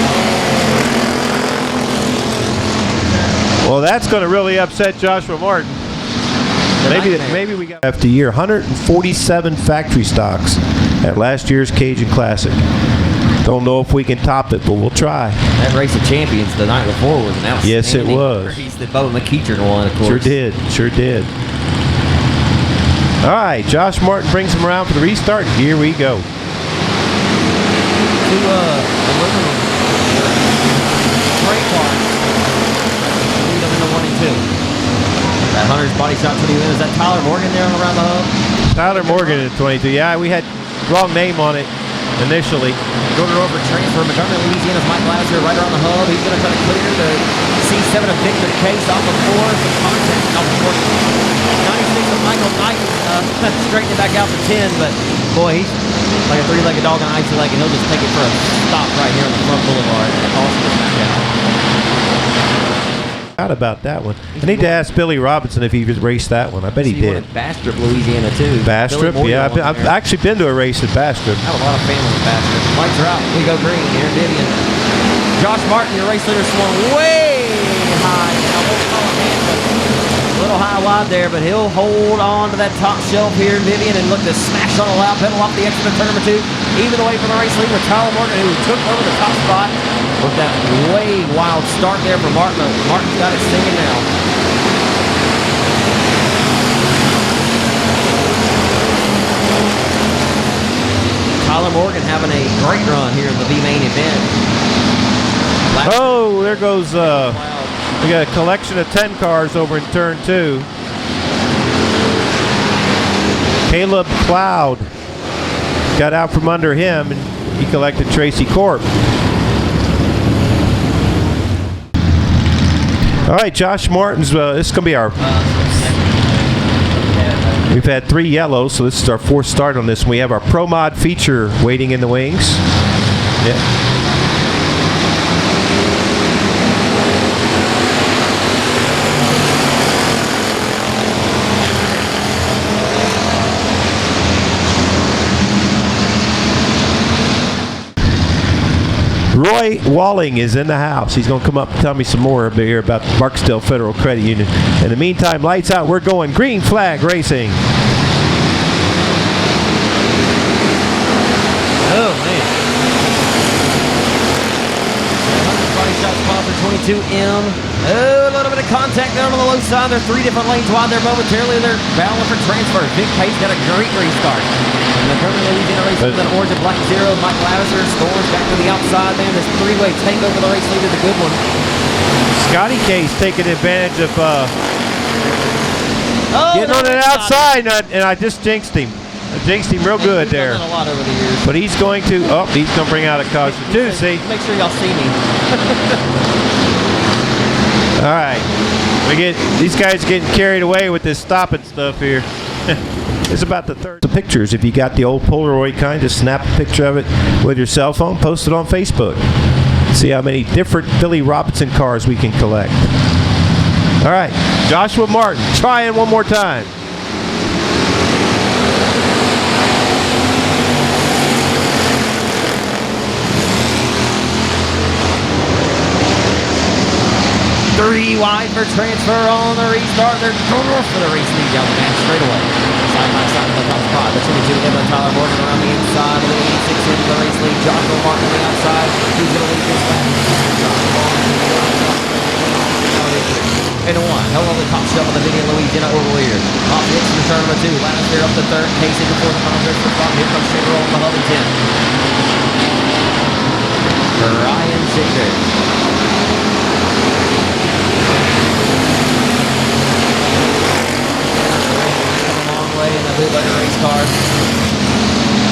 Well, that's going to really upset Joshua Martin. Maybe we got after year 147 factory stocks at last year's Cajun Classic. Don't know if we can top it, but we'll try. That race of champions the night before was an outstanding Yes, it was. race that Bo McEachern won, of course. Sure did. All right, Josh Martin brings him around for the restart. Here we go. To aluminum. Great car. Lead them into 1 and 2. That Hunter's body shot 20 minutes. Is that Tyler Morgan there around the hub? Tyler Morgan at 22. Yeah, we had wrong name on it initially. Gordon over transfer. Montgomery, Louisiana's Mike Lattiser right around the hub. He's going to try to clear the C7 of Victor Case off the 4. Some contact off the 4. 96 of Michael Knight straightening back out to 10, but boy, he's like a 3-legged dog on an icy leg, and he'll just take it for a stop right here on the front boulevard. And also the back out. Forgot about that one. I need to ask Billy Robinson if he raced that one. I bet he did. Bastrop, Louisiana, too. Bastrop, yeah. I've actually been to a race at Bastrop. I have a lot of family in Bastrop. Lights are out. We go green here, Vivian. Josh Martin, your race leader, swung way high. Now, we'll call him in, but a little high wide there, but he'll hold on to that top shelf here, Vivian, and look to smash on a loud pedal off the exit of turn number 2. Even away from the race lead with Tyler Morgan, who took over the top spot. With that way wild start there for Martin. Martin's got it singing now. Tyler Morgan having a great run here in the B-Main event. Oh, there goes, we got a collection of 10 cars over in turn 2. Caleb Cloud got out from under him, and he collected Tracy Corp. All right, Josh Martin's, this is going to be our... We've had 3 yellows, so this is our 4th start on this. And we have our Pro Mod feature waiting in the wings. Yeah. Roy Walling is in the house. He's going to come up and tell me some more up here about the Barksdale Federal Credit Union. In the meantime, lights out. We're going green flag racing. Oh, man. Body shot spot for 22M. Oh, a little bit of contact down on the low side. There are 3 different lanes wide there momentarily. They're battling for transfer. Big Pace got a great restart. And the Montgomery, Louisiana race with an orange and black 0. Mike Lattiser scores back to the outside there. This 3-way takeover the race lead is a good one. Scotty Case taking advantage of getting on the outside, and I just jinxed him. I jinxed him real good there. Done that a lot over the years. But he's going to bring out a caution too, see? Make sure y'all see me. All right. These guys getting carried away with this stopping stuff here. It's about the third. The pictures, if you got the old Polaroid kind, just snap a picture of it with your cell phone, post it on Facebook. See how many different Billy Robinson cars we can collect. All right, Joshua Martin, try it one more time. Three wide for transfer on the restart. They're going for the race lead down the match straight away. Side by side of the top spot. The 22 Evan Tyler Morgan around the inside. The 86 into the race lead. Joshua Martin on the outside. Who's going to lead this lap? And a one. Held on the top shelf of the Vivian Louisiana oval here. Off hits in the turn number 2. Lattice here up to third. Casey before the final stretch for the spot. Here comes Shaver on the hub and 10. Ryan Shaver. In the bootlegger race car.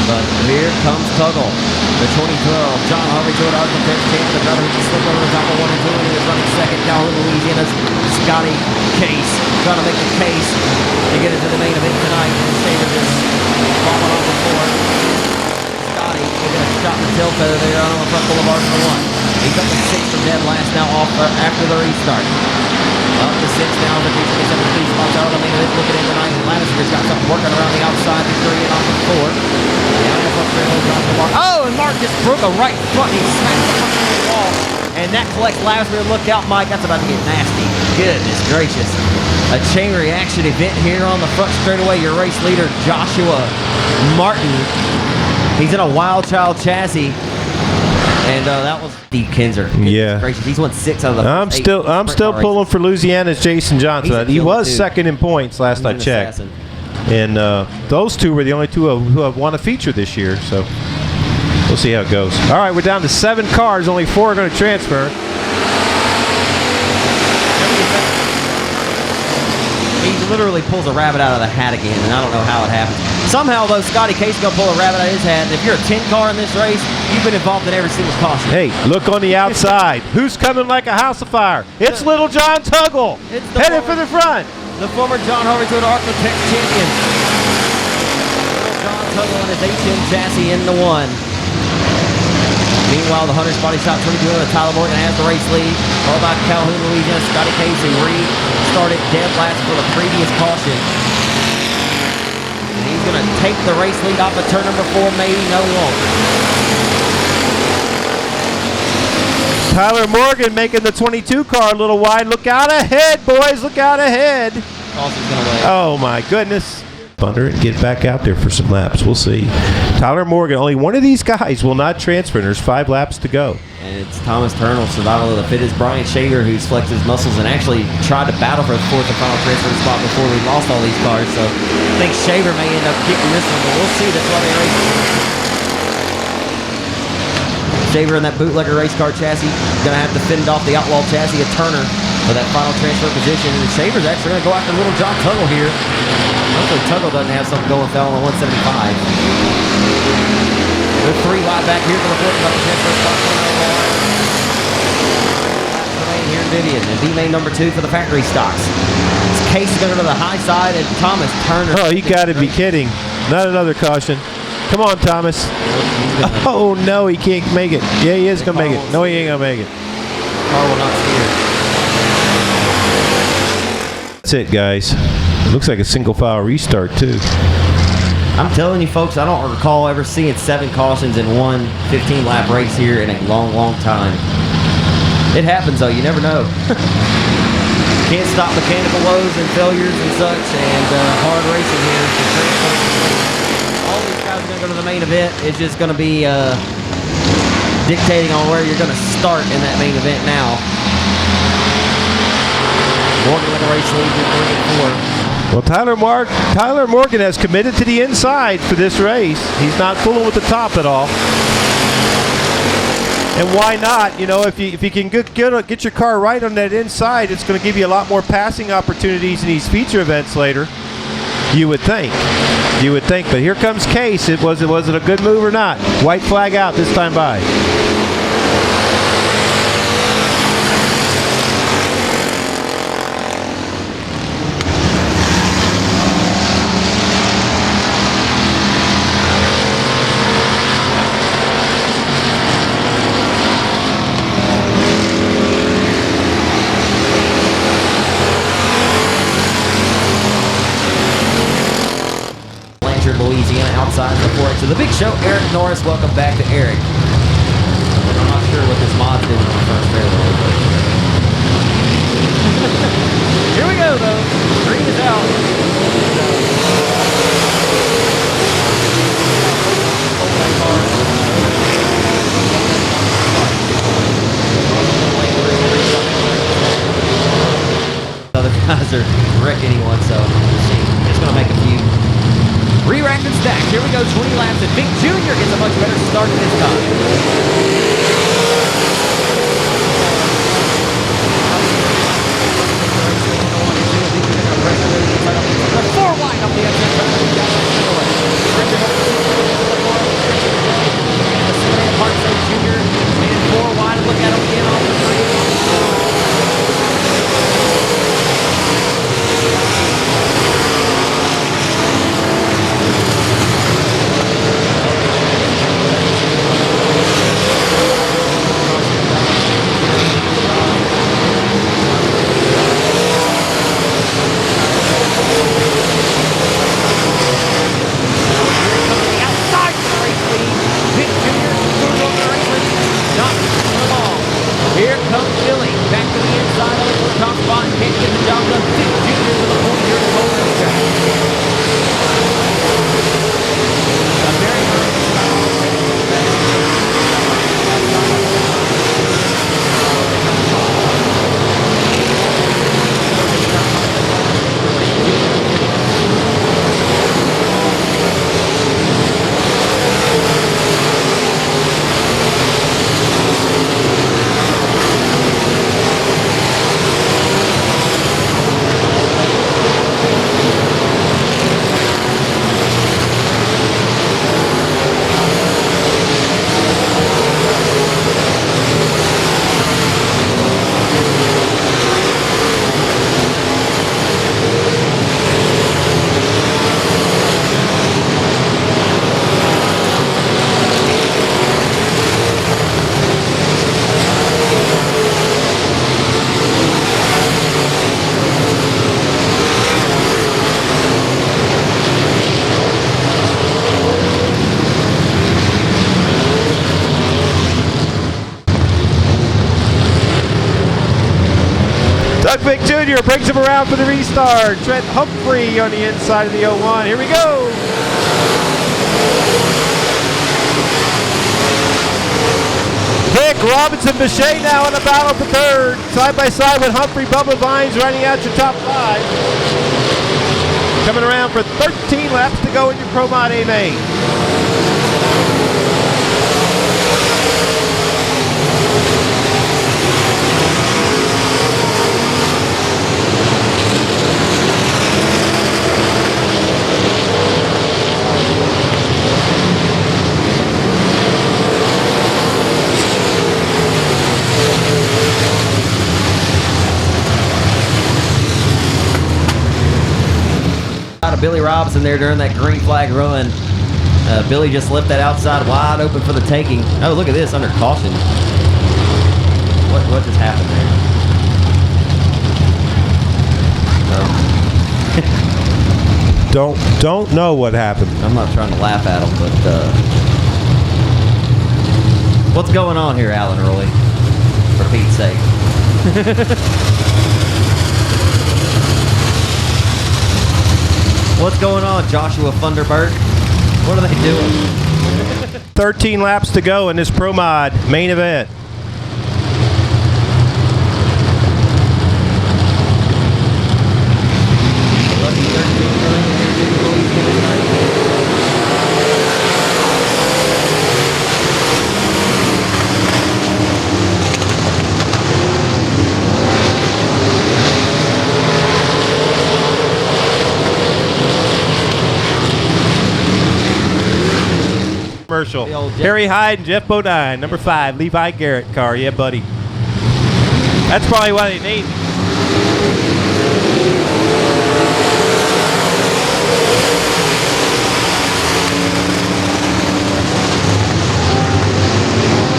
But here comes Tuggle. The 2012 John Harvey to an Ark-La-Tex champion. The brother who can slip over the top of 1 and 2 and he is running second. Calhoun, Louisiana's Scotty Case trying to make the case to get into the main event tonight. And Shaver just bombing off the floor. Scotty will get a shot in the tail feather there on the front boulevard for 1. He's up to 6 from dead last now off after the restart. Up to 6 now, the 27 speed spots out of the main event. Looking in tonight, and Lattiser's got something working around the outside. The 3 and off the 4. Down the front trail, Joshua Mark. Oh, and Mark just broke a right front. He smashed the front of the wall. And that collects Lattiser. Look out, Mike. That's about to get nasty. Goodness gracious. A chain reaction event here on the front straightaway. Your race leader, Joshua Martin. He's in a Wild Child chassis. And that was Steve Kinzer. Yeah, gracious. He's won 6 out of the. I'm still pulling for Louisiana's Jason Johnson. He was second in points last I checked. Assassin. And those two were the only two who have won a feature this year. So we'll see how it goes. All right, we're down to 7 cars. Only 4 are going to transfer. He literally pulls a rabbit out of the hat again, and I don't know how it happens. Somehow, though, Scotty Case is going to pull a rabbit out of his hat, and if you're a 10 car in this race, you've been involved in every single caution. Hey, look on the outside. Who's coming like a house of fire? It's Little John Tuggle. Headed for the front. The former John Harvey to an Ark-La-Tex champion. Little John Tuggle on his HM chassis in the 1. Meanwhile, the Hunter's Body Shop 22 and Tyler Morgan has the race lead. Followed by Calhoun, Louisiana, Scotty Case, who restarted dead last for the previous caution. And he's going to take the race lead off of turn number 4, maybe no longer. Tyler Morgan making the 22 car a little wide. Look out ahead, boys. Look out ahead. Caution's going to wait. Oh, my goodness. Thunder and get back out there for some laps. We'll see. Tyler Morgan, only one of these guys will not transfer, and there's 5 laps to go. And it's Thomas Turnell, survival of the fittest. Brian Shaver, who's flexed his muscles and actually tried to battle for the 4th and final transfer spot before we lost all these cars. So I think Shaver may end up kicking this one, but we'll see. That's why they race. Shaver in that bootlegger race car chassis, going to have to fend off the outlaw chassis of Turner for that final transfer position. And Shaver's actually going to go after Little John Tuggle here. Hopefully Tuggle doesn't have something going foul on the 175. With 3 wide back here for the 4th final transfer spot. Here in Vivian, and V-main number 2 for the factory stocks. Case is going to go to the high side, and Thomas Turner. Oh, you got to be kidding. Not another caution. Come on, Thomas. Oh, no, he can't make it. Yeah, he is going to make it. No, he ain't going to make it. Car will not steer. That's it, guys. It looks like a single file restart, too. I'm telling you, folks, I don't recall ever seeing 7 cautions in one 15-lap race here in a long, long time. It happens, though. You never know. Can't stop mechanical woes and failures and such, and hard racing here. All these guys are going to go to the main event. It's just going to be dictating on where you're going to start in that main event now. Morgan with the race lead in 3 and 4. Well, Tyler Morgan has committed to the inside for this race. He's not fooling with the top at all. And why not? You know, if you can get your car right on that inside, it's going to give you a lot more passing opportunities in these feature events later. You would think. You would think. But here comes Case. Was it a good move or not? White flag out this time by. inside the 4X of the big show. Eric Norris, welcome back to Eric. I'm not sure what this mod's doing on the first fairway, but here we go though. Green is out. Other guys are wrecking anyone, so just gonna make a few re-rack and stack. Here we go, 20 laps, and Vic Jr. gets a much better start this time. Four wide off the outside. Jr. made it 4 wide. Look at him again off the green. Here comes Billy, back to the inside of the top spot, and can't get the job done. Vic Jr. to the point here to hold the track. A very Vic Jr. brings him around for the restart. Trent Humphrey on the inside of the 01. Here we go. Vic, Robinson, Bechet now in a battle for third. Side by side with Humphrey, Bubba Vines running out your top 5. Coming around for 13 laps to go in your Pro Mod A main. Billy Robinson there during that green flag run. Billy just left that outside wide open for the taking. Oh, look at this, under caution. What just happened there? Don't know what happened. I'm not trying to laugh at him, but what's going on here, Alan Rowley? For Pete's sake. What's going on, Joshua Thunderbird? What are they doing? 13 laps to go in this Pro Mod main event. Commercial. Harry Hyde and Jeff Bodine, number 5, Levi Garrett car. Yeah, buddy. That's probably why they named it.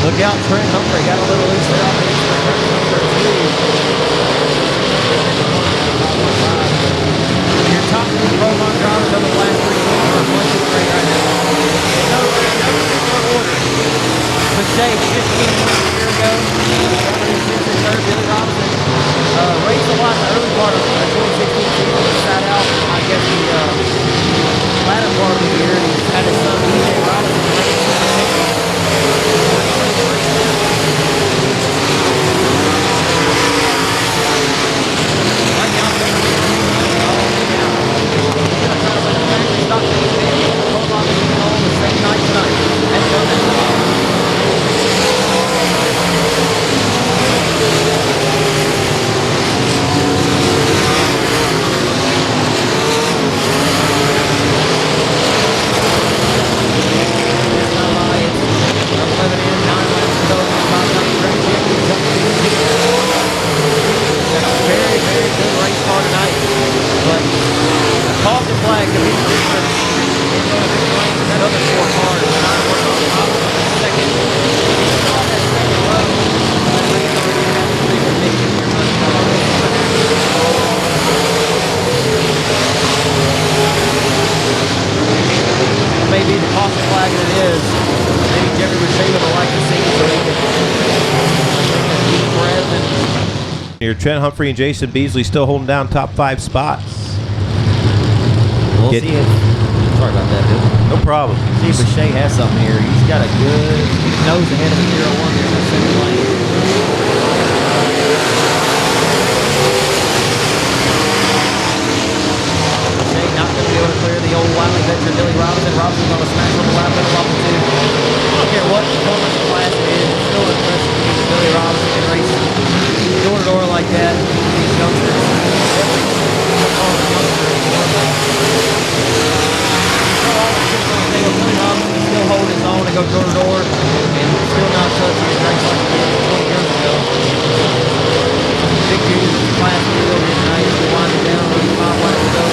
Look out, Trent Humphrey got a little loose there on the Your top 2 Pro Mod drivers over the last 3 weeks are 1, 2, 3 right now. Here, Trent Humphrey and Jason Beasley still holding down top 5 spots. We'll see it. Sorry about that, dude. No problem. See if Shea has something here. He's got a good nose ahead of the 0-1 there in the second lane. Shea not going to be able to clear the old wily veteran Billy Robinson. Robinson's going to smash on the lap pedal off the 2. I don't care what performance the class it is. It's still impressive to see Billy Robinson can race door to door like that. These youngsters. Still hold his own and go door to door and still not touch his race like he did 20 years ago. Big Junior's class still here tonight as we wind it down. Only 5 laps to go.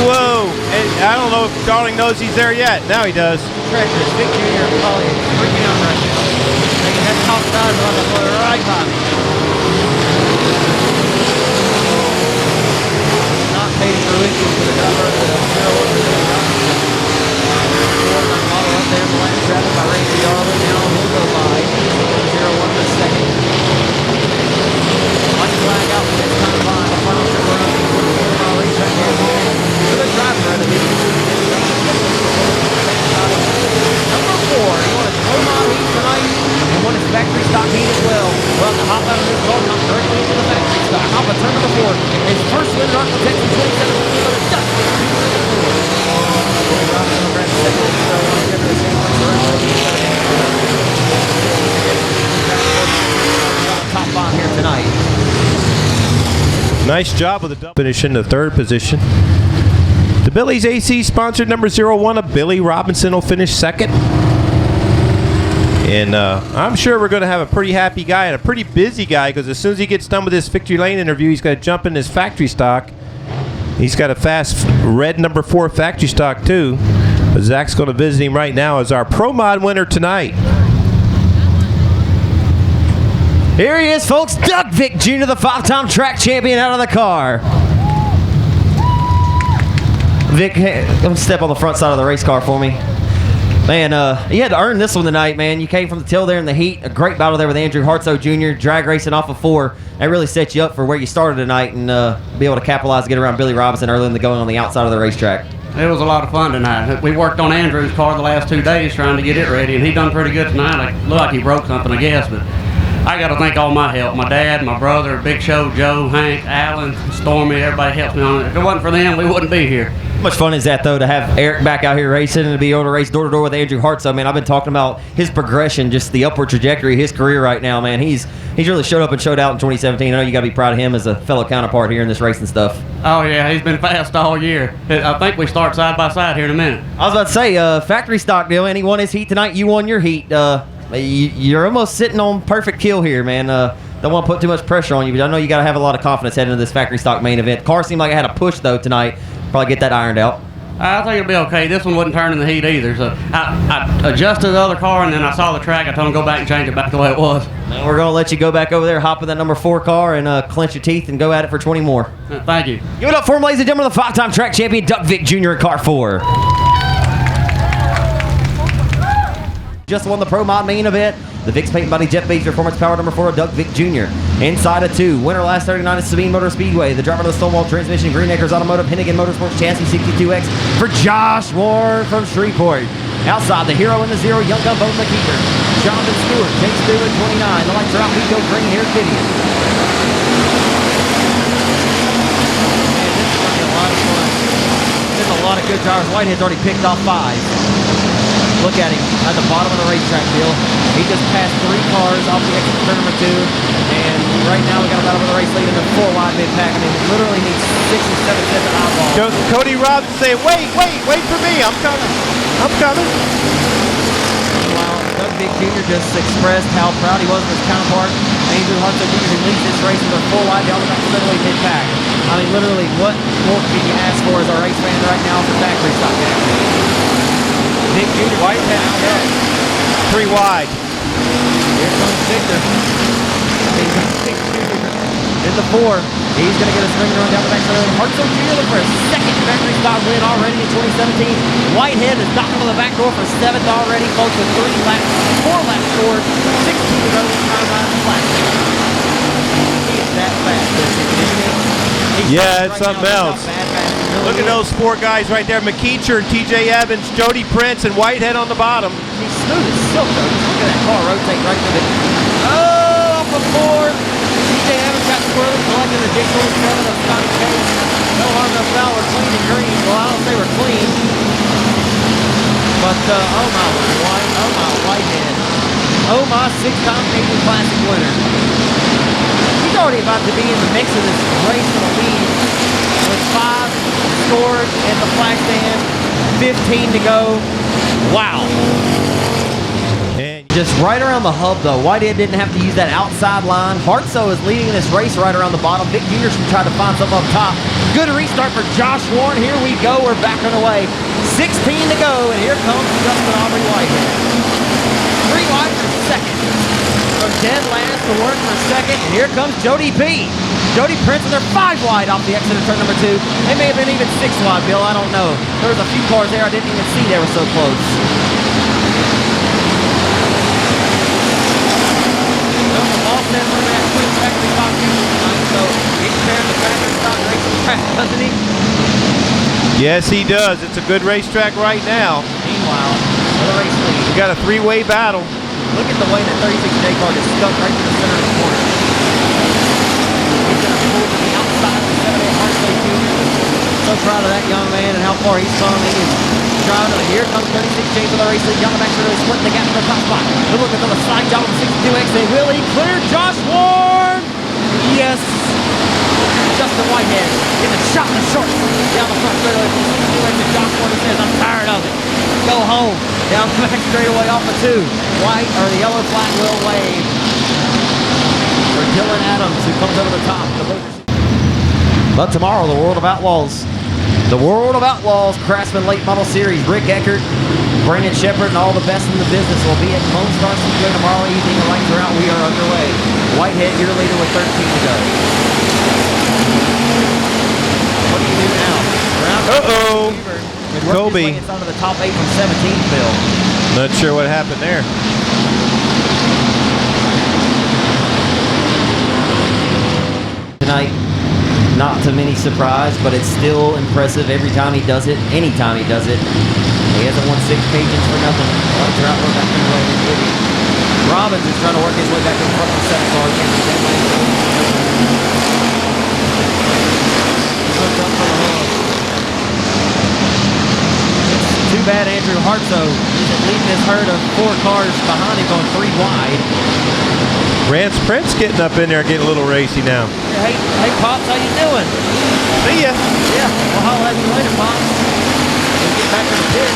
Whoa! And I don't know if Darling knows he's there yet. Now he does. Treacherous. Vic Jr. probably freaking out right now. Taking that top side on the floor right by me. Not paid for Wicked for the cover of the 0-1. Model up there in the lane traffic by Randy Darling. Now he'll go by 0-1 for a second. Watch flag out for this time by the final trip around the 44-mile racetrack here. Good driver out of the Number 4, he won his pro-mod heat tonight and won his factory stock heat as well. Well, to hop out of this car, come directly into the factory stock. Hop at turn number 4. His first win at Ark-La-Tex in 2017. Top 5 here tonight. Nice job with the double finish in the 3rd position. The Billy's AC sponsored number 0-1 of Billy Robinson will finish 2nd. And I'm sure we're going to have a pretty happy guy and a pretty busy guy because as soon as he gets done with this Victory Lane interview, he's going to jump in his factory stock. He's got a fast red number 4 factory stock too. But Zach's going to visit him right now as our Pro Mod winner tonight. Here he is, folks. Doug Vick Jr., the 5-time track champion, out of the car. Vic, come step on the front side of the race car for me. Man, you had to earn this one tonight, man. You came from the tail there in the heat. A great battle there with Andrew Hartsoe Jr., drag racing off of 4. That really set you up for where you started tonight and be able to capitalize and get around Billy Robinson early in the going on the outside of the racetrack. It was a lot of fun tonight. We worked on Andrew's car the last 2 days trying to get it ready, and he done pretty good tonight. It looked like he broke something, I guess, but I got to thank all my help. My dad, my brother, Big Show, Joe, Hank, Alan, Stormy, everybody helped me on it. If it wasn't for them, we wouldn't be here. How much fun is that, though, to have Eric back out here racing and to be able to race door-to-door with Andrew Hartsoe? Man, I've been talking about his progression, just the upward trajectory of his career right now, man. He's really showed up and showed out in 2017. I know you got to be proud of him as a fellow counterpart here in this racing stuff. Oh, yeah, he's been fast all year. I think we start side by side here in a minute. I was about to say, factory stock deal, and he won his heat tonight. You won your heat. You're almost sitting on perfect kill here, man. Don't want to put too much pressure on you, but I know you got to have a lot of confidence heading into this factory stock main event. Car seemed like it had a push, though, tonight. Probably get that ironed out. I think it'll be okay. This one wouldn't turn in the heat either. So I adjusted the other car, and then I saw the track. I told him to go back and change it back the way it was. And we're going to let you go back over there, hop in that number 4 car, and clench your teeth and go at it for 20 more. Thank you. Give it up for him, ladies and gentlemen, the 5-time track champion, Doug Vick Jr. in car 4. Just won the Pro Mod main event. The Vicks Paint Body Jet Base Performance Power number 4 of Doug Vick Jr. Inside of 2. Winner last 39 is Sabine Motor Speedway. The driver of the Stonewall Transmission, Green Acres Automotive, Hennigan Motorsports Chassis 62X for Josh Ward from Shreveport. Outside, the hero in the 0, Young Gun Bowman McKeever. Jonathan Stewart, Jake Stewart, 29. The lights are out, we go green here, Vivian. good drivers. Whitehead's already picked off 5. Look at him at the bottom of the racetrack, Bill. He just passed 3 cars off the exit turn number 2. And right now we got a battle for the race lead in the 4 wide mid pack. I mean, literally needs 6 or 7 sets of eyeballs. Cody Robbins saying, wait for me. I'm coming. Meanwhile, Doug Big Jr. just expressed how proud he was of his counterpart, Andrew Hartsoe Jr., who leads this race with a 4 wide down the back to the middleweight mid pack. I mean, literally, what more can you ask for as a race fan right now for factory stock action? Big Jr. Whitehead out there. 3 wide. Here comes Victor. In the 4. He's going to get a swing run down the back. Hartsoe Jr. looking for a second factory stock win already in 2017. Whitehead is knocking on the back door for 7th already, folks, with 4 laps scored, 16 to go, time line flat. He is that fast, isn't he? Yeah, it's something else. Look at those 4 guys right there. McKeecher, TJ Evans, Jody Prince, and Whitehead on the bottom. He's smooth as silk, though. Just look at that car rotate right to the... Oh, off the 4. TJ Evans got squirrely, collecting the jigsaw 7 of Scotty Chase. No harm, no foul. We're clean and green. Well, I don't say we're clean. But, oh my Whitehead. Oh my 6-time Canadian Classic winner. He's already about to be in the mix of this race for the lead with 5 scored at the flag stand, 15 to go. Wow. And Just right around the hub, though. Whitehead didn't have to use that outside line. Hartsoe is leading in this race right around the bottom. Vic Jr. should try to find something up top. Good restart for Josh Warren. Here we go. We're back on the way. 16 to go, and here comes Justin Aubrey Whitehead. 3 wide for second. From dead last to Warren for second, and here comes Jody P. Jody Prince, and they're 5 wide off the exit of turn number 2. They may have been even 6 wide, Bill. I don't know. There was a few cars there I didn't even see. They were so close. Well, the ball says we're going to have quick factory stock tonight, so he's pairing the factory stock racing track, doesn't he? yes, he does. It's a good racetrack right now. Meanwhile, for the race lead, We got a 3-way battle. look at the way that 36J car just stuck right to the center of the corner. He's going to pull to the outside of the 7A Hartsoe Jr. So proud of that young man and how far he's come. He is driving. Here comes 36J for the race lead. Down the back straight, splitting the gap to the top spot. They're looking for the side job of the 62X. They will. He cleared Josh Warren. Yes. Justin Whitehead getting a shot in the short down the front straightaway from the 62X. And Josh Warren says, I'm tired of it. Go home. Down the back straightaway off of 2. White or the yellow flag will wave for Dylan Adams, who comes over the top. But tomorrow, the World of Outlaws. The World of Outlaws Craftsman Late Model Series. Rick Eckert, Brandon Shepard, and all the best in the business will be at Lone Star Speedway tomorrow evening. The lights are out. We are underway. Whitehead, your leader with 13 to go. What do you do now? Uh-oh. Kobe. It's onto the top 8 from 17, Bill. Not sure what happened there. Tonight, not to many surprise, but it's still impressive every time he does it, anytime he does it. He hasn't won 6 Cajuns for nothing. Lights are out, we're back in the road with Vivian. Robbins is trying to work his way back to the front of the 7 car. He's hooked up for the hub. Too bad Andrew Hartsoe isn't leading this herd of 4 cars behind him going 3 wide. Rance Prince getting up in there, getting a little racy now. Hey, Pops, how you doing? See ya. Yeah, well, I'll have you later, Pops. We'll get back to the pit.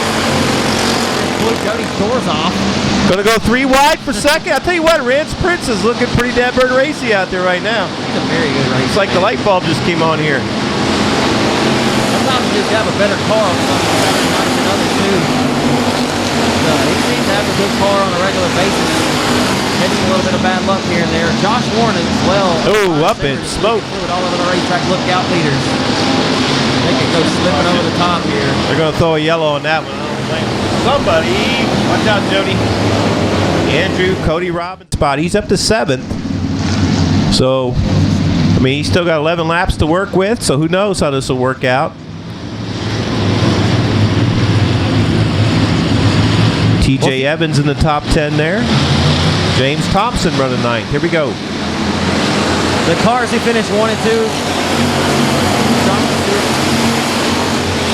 Blew Jody's doors off. Gonna go 3 wide for second. I tell you what, Rance Prince is looking pretty damn bird racy out there right now. He's a very good racer. It's like the light bulb just came on here. Sometimes you just have a better car on some Saturday nights than others too. He seems to have a good car on a regular basis. Getting a little bit of bad luck here and there. Josh Warren as well. Oh, up in smoke. All over the racetrack. Look out, leaders. They could go slipping over the top here. They're gonna throw a yellow on that one. Somebody, watch out, Jody. Andrew, Cody Robbins spot. He's up to 7th. So, I mean, he's still got 11 laps to work with. So who knows how this will work out. TJ Evans in the top 10 there. James Thompson running 9th. Here we go. The cars who finished 1 and 2.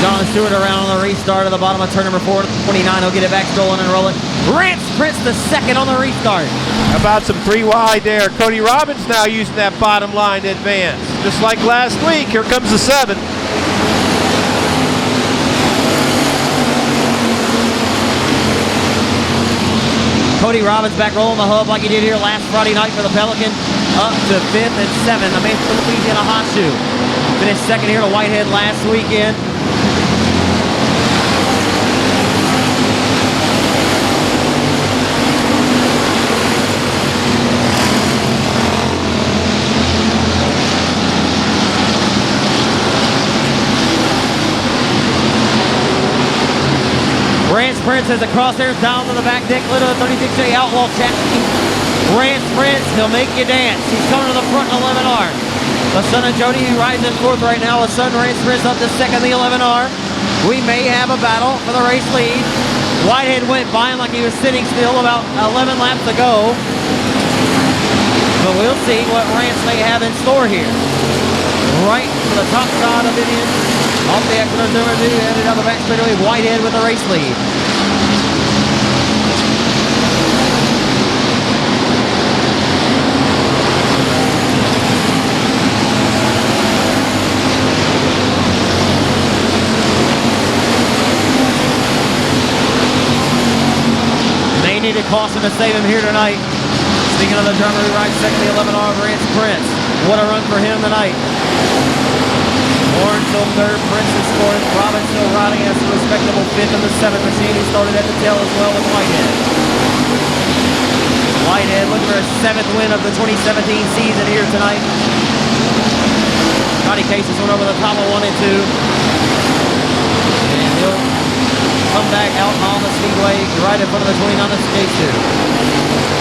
John Stewart around on the restart of the bottom of turn number 4. 29, he'll get it back, strolling and rolling. Rance Prince the second on the restart. How about some 3 wide there? Cody Robbins now using that bottom line to advance. Just like last week, here comes the 7. Cody Robbins back rolling the hub like he did here last Friday night for the Pelican. Up to 5th and 7th. I mean, for the Louisiana hot shoe. Finished second here to Whitehead last weekend. Rance Prince has the crosshairs down to the back deck lid of the 36J Outlaw chassis. Rance Prince, he'll make you dance. He's coming to the front in 11R. The son of Jody, who rides in 4th right now. The son Rance Prince up to 2nd, the 11R. We may have a battle for the race lead. Whitehead went by him like he was sitting still, about 11 laps to go. But we'll see what Rance may have in store here. Right to the top side of Vivian. Off the exit of number 2, headed down the back straightaway. Whitehead with the race lead. They needed caution to save him here tonight. Speaking of the drummer who rides second, the 11R, Rance Prince. What a run for him tonight. Warren still 3rd, Prince is 4th, Robbins still riding as a respectable 5th in the 7th machine, who started at the tail as well with Whitehead. Whitehead looking for a 7th win of the 2017 season here tonight. Scotty Casey went over the top of 1 and 2. And he'll come back out on the speedway right in front of the 29 on the stage 2.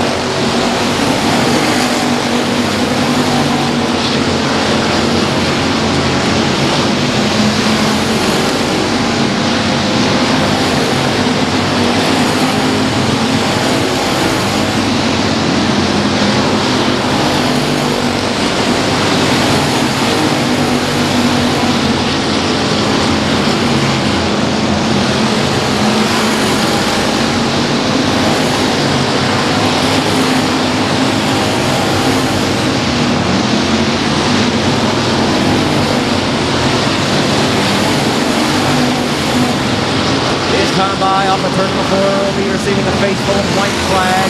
Time by off of turn number 4 will be receiving the faithful white flag.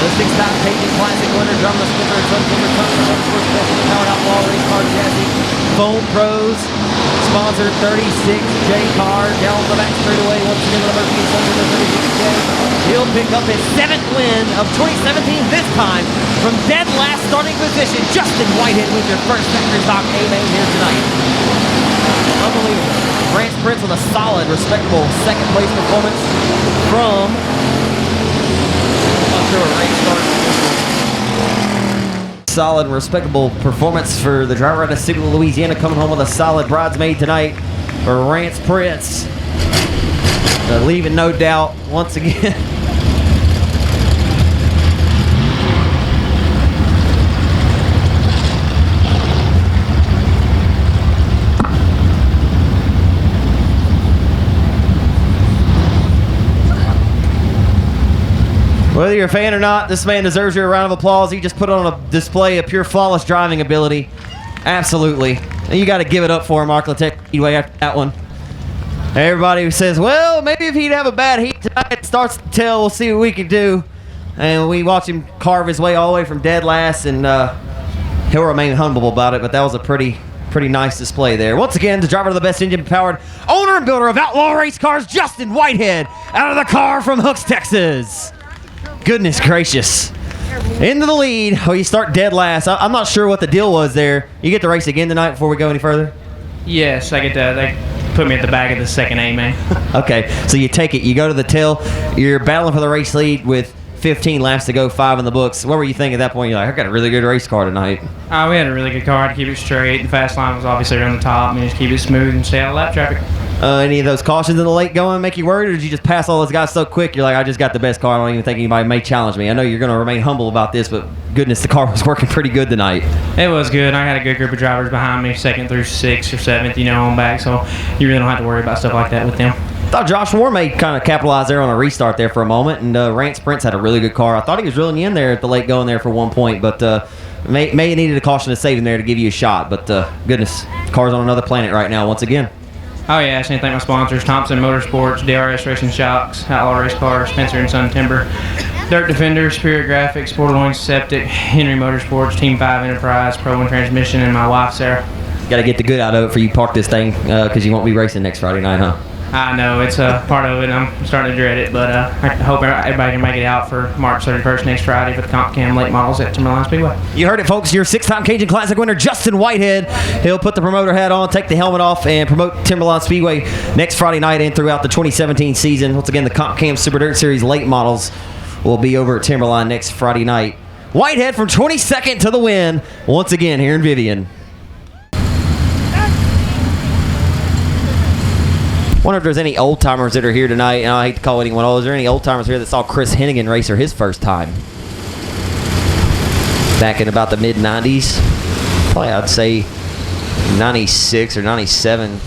The 6-stop Payton Classic winner, drummer Splitter, Sun Timber, Tunster, Motorsports Special, Powered Outlaw, Race Car Chassis, Foam Pros, sponsored 36J car, down the back straightaway, once again with the Murphy and Sons of the 36J. He'll pick up his 7th win of 2017, this time from dead last starting position. Justin Whitehead with your first factory stock A-Main here tonight. Unbelievable. Rance Prince with a solid, respectable 2nd place performance from solid, respectable performance for the driver out of Signal, Louisiana, coming home with a solid bridesmaid tonight for Rance Prince. Leaving no doubt once again. Whether you're a fan or not, this man deserves your round of applause. He just put on a display of pure flawless driving ability. Absolutely. And you got to give it up for him, Ark-La-Tex Speedway, after that one. Everybody who says, well, maybe if he'd have a bad heat tonight, it starts to tell, we'll see what we can do. And we watch him carve his way all the way from dead last, and he'll remain humble about it, but that was a pretty nice display there. Once again, the driver of the best engine-powered owner and builder of Outlaw Race Cars, Justin Whitehead, out of the car from Hooks, Texas. Goodness gracious. Into the lead. Oh, you start dead last. I'm not sure what the deal was there. You get to race again tonight before we go any further? Yes, I get to. They put me at the back of the 2nd A-Main. Okay, so you take it. You go to the tail. You're battling for the race lead with 15 laps to go, 5 in the books. What were you thinking at that point? You're like, I got a really good race car tonight. We had a really good car to keep it straight. The fast line was obviously around the top, and just keep it smooth and stay out of lap traffic. Any of those cautions in the late going make you worried, or did you just pass all those guys so quick? You're like, I just got the best car. I don't even think anybody may challenge me. I know you're going to remain humble about this, but goodness, the car was working pretty good tonight. It was good. I had a good group of drivers behind me, 2nd through 6th or 7th, on back. So you really don't have to worry about stuff like that with them. I thought Josh Moore may kind of capitalize there on a restart there for a moment, and Rance Prince had a really good car. I thought he was reeling you in there at the late going there for one point, but may have needed a caution to save him there to give you a shot. But goodness, the car's on another planet right now once again. Oh, yeah. I just need to thank my sponsors, Thompson Motorsports, DRS Racing Shocks, Outlaw Race Cars, Spencer & Son Timber, Dirt Defender, Spirit Graphics, Borderline Septic, Henry Motorsports, Team 5 Enterprise, Pro One Transmission, and my wife, Sarah. Got to get the good out of it for you park this thing because you won't be racing next Friday night, huh? I know, it's a part of it. I'm starting to dread it, but I hope everybody can make it out for March 31st next Friday for the Comp Cam late models at Timberline Speedway. You heard it, folks. Your 6-time Cajun Classic winner, Justin Whitehead. He'll put the promoter hat on, take the helmet off, and promote Timberline Speedway next Friday night and throughout the 2017 season. Once again, the Comp Cam Super Dirt Series late models will be over at Timberline next Friday night. Whitehead from 22nd to the win once again here in Vivian. Wonder if there's any old timers that are here tonight. I hate to call anyone old. Is there any old timers here that saw Chris Hennigan race for his first time? Back in about the mid 90s. Probably I'd say 96 or 97.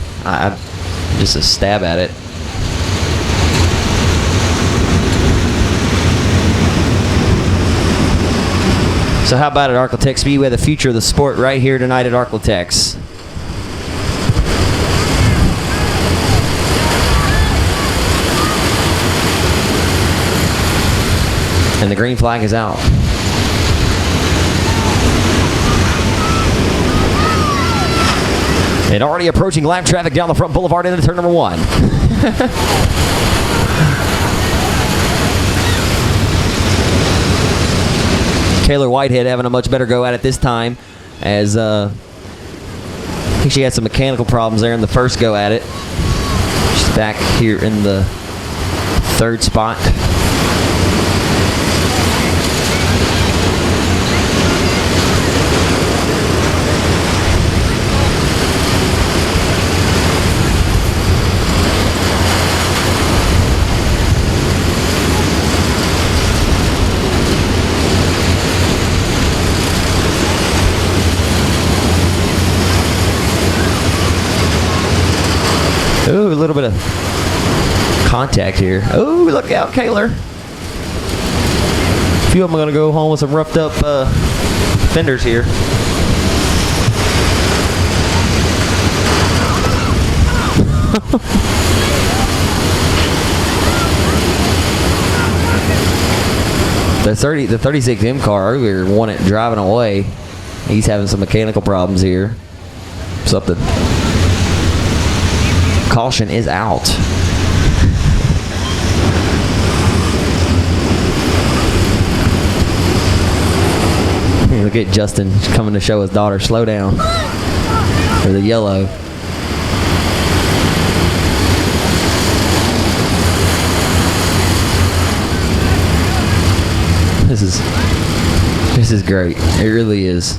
Just a stab at it. So how about at Ark-La-Tex Speedway, the future of the sport right here tonight at Ark-La-Tex. And the green flag is out. And already approaching lap traffic down the front boulevard into turn number 1. Taylor Whitehead having a much better go at it this time, as I think she had some mechanical problems there in the first go at it. She's back here in the 3rd spot. Ooh, a little bit of contact here. Ooh, look out, Kaylor. A few of them are going to go home with some roughed up fenders here. The 36M car earlier won it driving away. He's having some mechanical problems here. Something. Caution is out. Look at Justin coming to show his daughter, slow down. Or the yellow. This is great. It really is.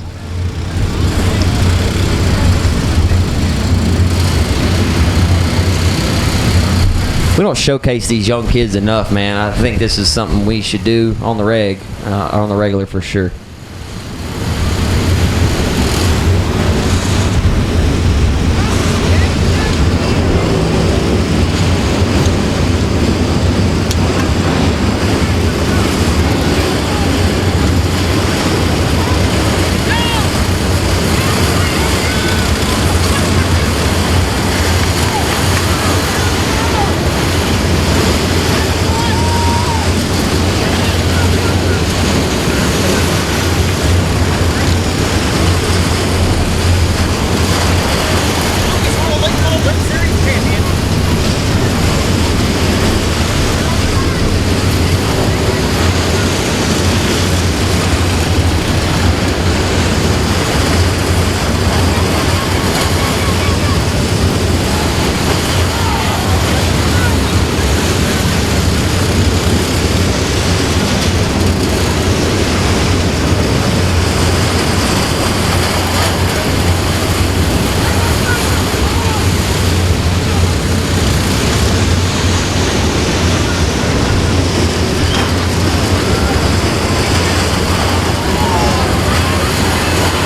We don't showcase these young kids enough, man. I think this is something we should do on the regular for sure.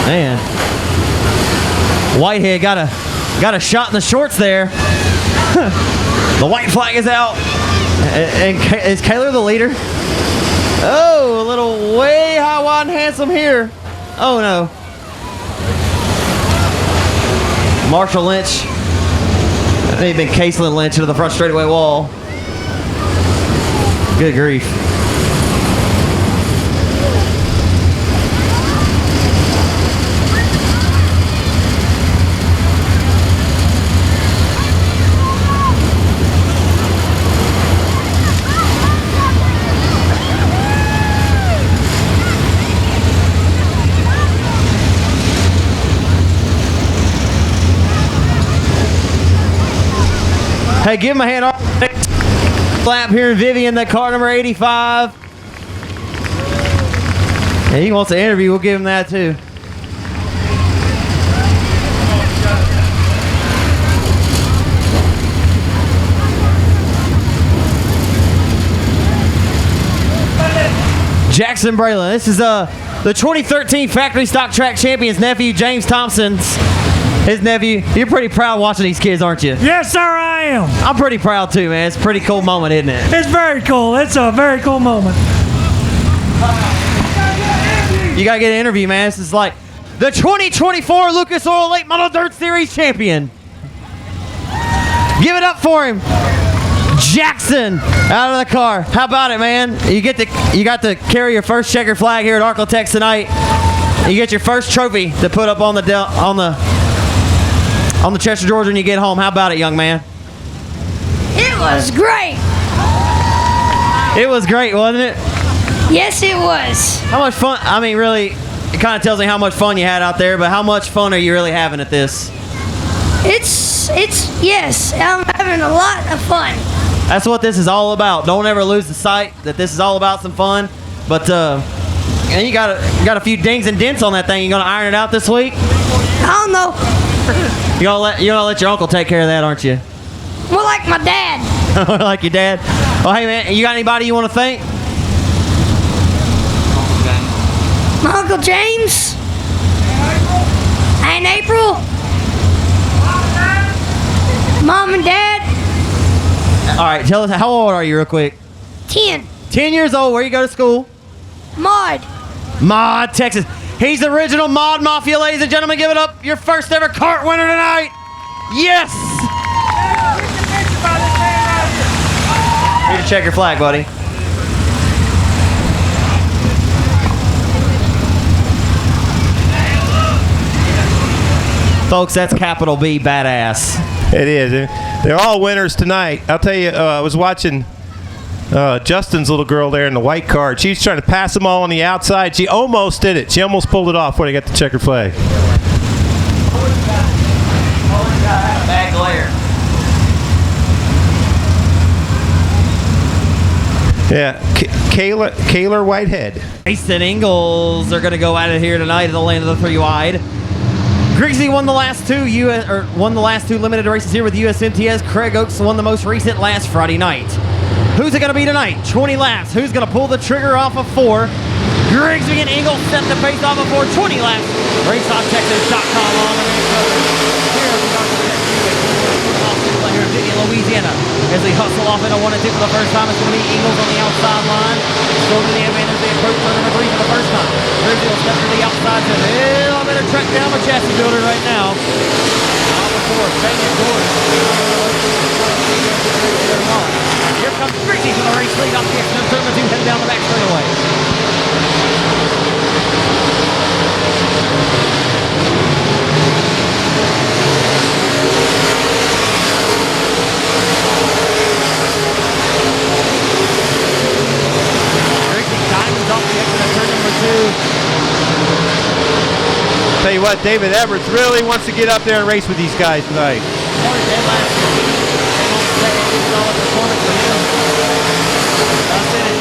Man. Whitehead got a shot in the shorts there. The white flag is out. And is Kaylor the leader? Oh, a little way high, wide, and handsome here. Oh, no. Marshall Lynch. That may have been Caseland Lynch into the front straightaway wall. Good grief. Hey, give him a hand off. Flap here in Vivian, that car number 85. And he wants an interview, we'll give him that too. Jackson Braylon. This is the 2013 Factory Stock Track Champion's nephew, James Thompson's. His nephew. You're pretty proud watching these kids, aren't you? Yes, sir, I am. I'm pretty proud too, man. It's a pretty cool moment, isn't it? It's very cool. It's a very cool moment. You gotta get an interview, man. This is like the 2024 Lucas Oil Late Model Dirt Series champion. Give it up for him. Jackson out of the car. How about it, man? You got to carry your first checkered flag here at Ark-La-Tex tonight. You get your first trophy to put up on the chest of Georgia when you get home. How about it, young man? It was great. It was great, wasn't it? Yes, it was. How much fun? I mean, really, it kind of tells me how much fun you had out there, but how much fun are you really having at this? Yes, I'm having a lot of fun. That's what this is all about. Don't ever lose the sight that this is all about some fun. But and you got a few dings and dents on that thing. You gonna iron it out this week? I don't know. You're gonna let your uncle take care of that, aren't you? More like my dad. Like your dad. Oh, hey man, you got anybody you want to thank? My Uncle James. Aunt April. Mom and Dad. All right, tell us, how old are you real quick? 10. 10 years old. Where you go to school? Maud. Maud, Texas. He's the original Maud Mafia, ladies and gentlemen. Give it up. Your first ever kart winner tonight. Yes. Need to check your flag, buddy. Folks, that's capital B badass. It is. They're all winners tonight. I'll tell you, I was watching Justin's little girl there in the white car. She's trying to pass them all on the outside. She almost did it. She almost pulled it off before they got the checkered flag. Bad glare. Yeah, Kaylor Whitehead. Mason Ingalls are going to go at it here tonight at the lane of the 3 wide. Grigsby won the last two limited races here with USMTS. Craig Oakes won the most recent last Friday night. Who's it going to be tonight? 20 laps. Who's going to pull the trigger off of 4? Grigsby and Ingalls set the pace off of 4. 20 laps. RaceTalkTexas.com on the main road. Here at the Ark-La-Tex Speedway here in Vivian, Louisiana. As they hustle off into 1 and 2 for the first time, it's going to be Ingalls on the outside line. Still to the advantage. They approach turn number 3 for the first time. Grigsby will step to the outside to a little bit of track down the chassis builder right now. On the 4, Daniel Gordon. Here comes Grigsby for the race lead off the exit turn number 2, heading down the back straightaway. Tell you what, David Everett really wants to get up there and race with these guys tonight.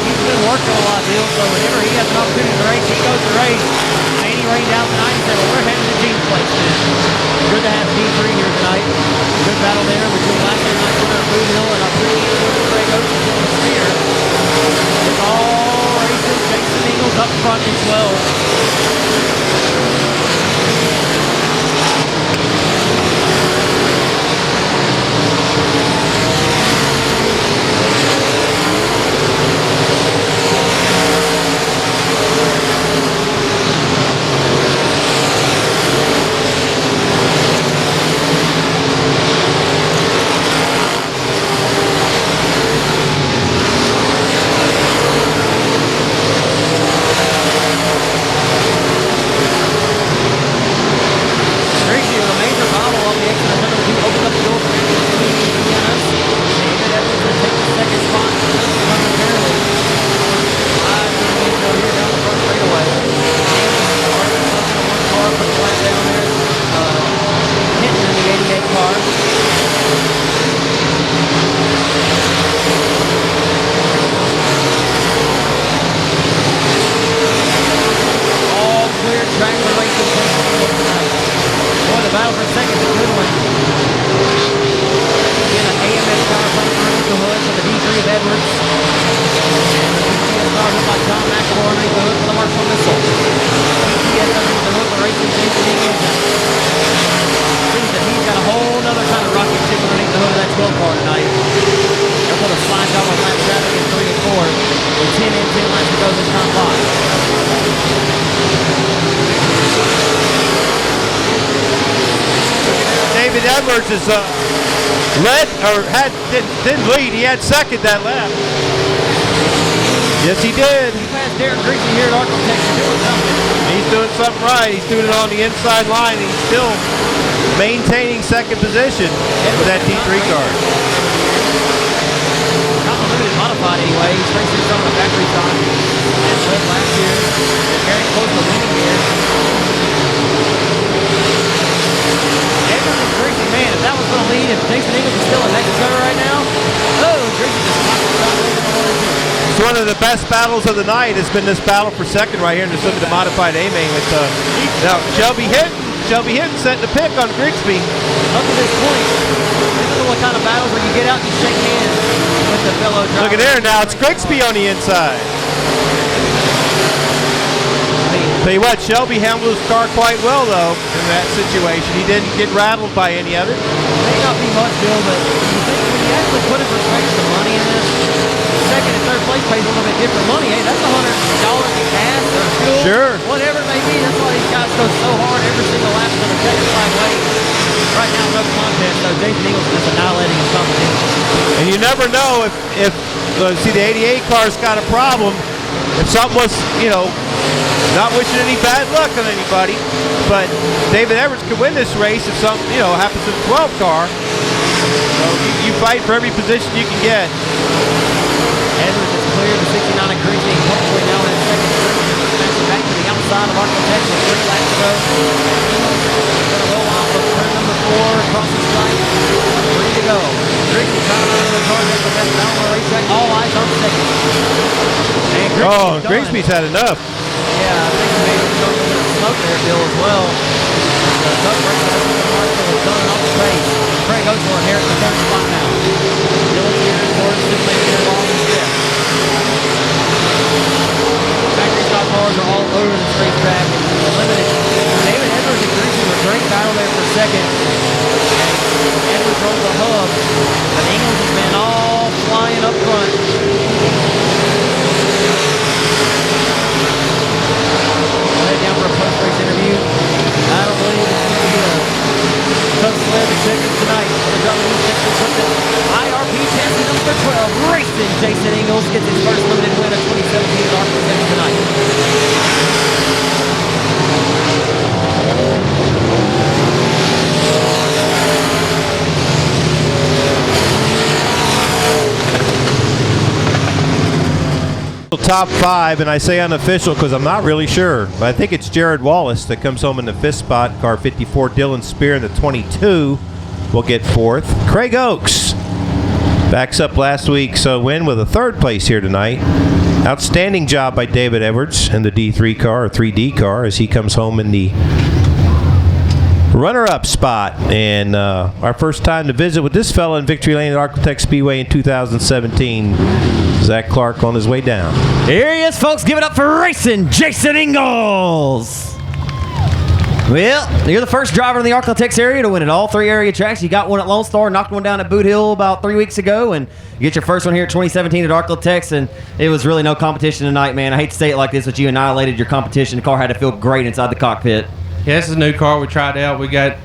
He's been working a lot, Bill, so whenever he has an opportunity to race, he goes to race. And he rained out tonight and said, well, we're heading to Gene's place then. Good to have P3 here tonight. Good battle there between last year's night winner Blue Hill and our previous winner Craig Oakes and Dylan Spear. It's all racing. Jason Ingalls up front in 12. Edwards is didn't lead. He had second that lap. Yes, he did. He passed Darren Greasy here at Ark-La-Tex doing something. He's doing something right. He's doing it on the inside line. He's still maintaining second position with that D3 car. Not limited modified anyway. He's racing some of the factory time. As led last year. They're very close to winning here. Edwards and Greasy, man, if that was going to lead, if Jason Ingles is still in Mexico right now, Greasy just popped it out. It's one of the best battles of the night. Has been this battle for second right here in the modified A-main with now Shelby Hinton setting the pick on Grigsby. Up to this point, this is what kind of battles where you get out and you shake hands with the fellow driver. Look at there now, it's Grigsby on the inside. Tell you what, Shelby handled his car quite well though in that situation. He didn't get rattled by any of it. May not be much, Bill, but you think when you actually put in perspective the money in this, second and third place pays a little bit different money. Hey, that's $100 in gas or fuel, Sure. whatever it may be. That's why these guys go so hard every single lap is going to take a side way. Right now, no contest, so Jason Ingles is just annihilating his competition. And you never know if see the 88 car's got a problem. If something was, not wishing any bad luck on anybody, but David Edwards could win this race if something, happens to the 12 car. So you fight for every position you can get. Edwards is clear to 69 and Greasy, hopefully now in second position. Back to the outside of Ark-La-Tex with 3 laps to go. Going to roll off of turn number 4 across the stripe. Ready to go. Greasy trying to run the car there for best down on the racetrack. All eyes on second. And Grigsby's had enough. Yeah, I think he made a little bit of smoke there, Bill, as well. The truck breaks up the marshal is done off the pace. Craig Osborne here at the third spot now. Dylan here towards the leader along the strip. Factory stock cars are all over this racetrack. Limited. David Edwards and Greasy were great battle there for second. Edwards rolled the hub, but Ingles has been all flying up front. Down for a post-race interview. I don't believe it's going to be a tough sled to check in tonight. The driver who's next to something. IRP champion number 12, racing Jason Ingles gets his first limited win of 2017 at Ark-La-Tex tonight. Top 5, and I say unofficial because I'm not really sure, but I think it's Jared Wallace that comes home in the 5th spot. Car 54, Dylan Spear in the 22 will get 4th. Craig Oakes backs up last week's win with a 3rd place here tonight. Outstanding job by David Edwards in the D3 car, or 3D car, as he comes home in the runner-up spot. And our first time to visit with this fella in Victory Lane at Ark-La-Tex Speedway in 2017. Zach Clark on his way down. Here he is, folks. Give it up for racing Jason Ingles. Well, you're the first driver in the Ark-La-Tex area to win at all 3 area tracks. You got one at Lone Star, knocked one down at Boot Hill about 3 weeks ago, and you get your first one here at 2017 at Ark-La-Tex, and it was really no competition tonight, man. I hate to say it like this, but you annihilated your competition. The car had to feel great inside the cockpit. Yeah, this is a new car we tried out. We got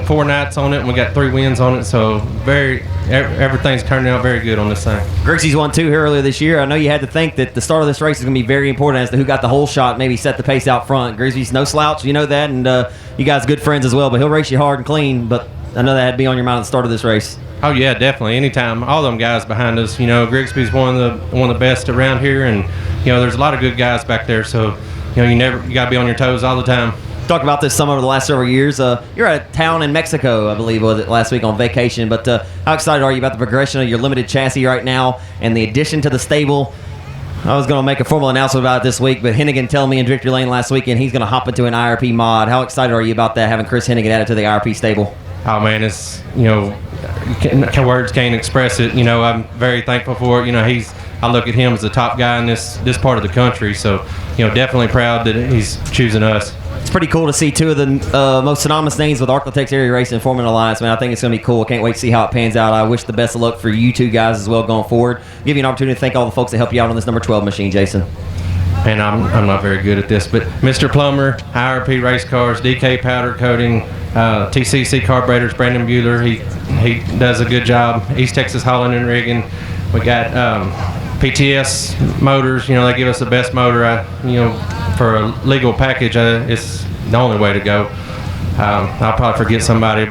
4 nights on it, and we got 3 wins on it. So everything's turning out very good on this thing. Grixie's won 2 here earlier this year. I know you had to think that the start of this race is going to be very important as to who got the whole shot, maybe set the pace out front. Grixie's no slouch, you know that, and you guys are good friends as well. But he'll race you hard and clean. But I know that had to be on your mind at the start of this race. Oh yeah, definitely. Anytime, all them guys behind us. Grigsby's one of the best around here, and there's a lot of good guys back there. So you got to be on your toes all the time. Talked about this some over the last several years. You're at a town in Mexico, I believe, was it last week on vacation. But how excited are you about the progression of your limited chassis right now and the addition to the stable? I was going to make a formal announcement about it this week, but Hennigan told me in Victory Lane last weekend he's going to hop into an IRP mod. How excited are you about that, having Chris Hennigan added to the IRP stable? Oh man, it's words can't express it. I'm very thankful for it. I look at him as the top guy in this part of the country. So definitely proud that he's choosing us. It's pretty cool to see 2 of the most synonymous names with Ark-La-Tex Area Racing forming an alliance, man. I think it's going to be cool. I can't wait to see how it pans out. I wish the best of luck for you 2 guys as well going forward. Give you an opportunity to thank all the folks that help you out on this number 12 machine, Jason. And I'm not very good at this, but Mr. Plummer, IRP Race Cars, DK Powder Coating, TCC Carburetors, Brandon Bueller. He does a good job. East Texas Hauling and Rigging. We got PTS Motors. You know, they give us the best motor. For a legal package, it's the only way to go. I'll probably forget somebody,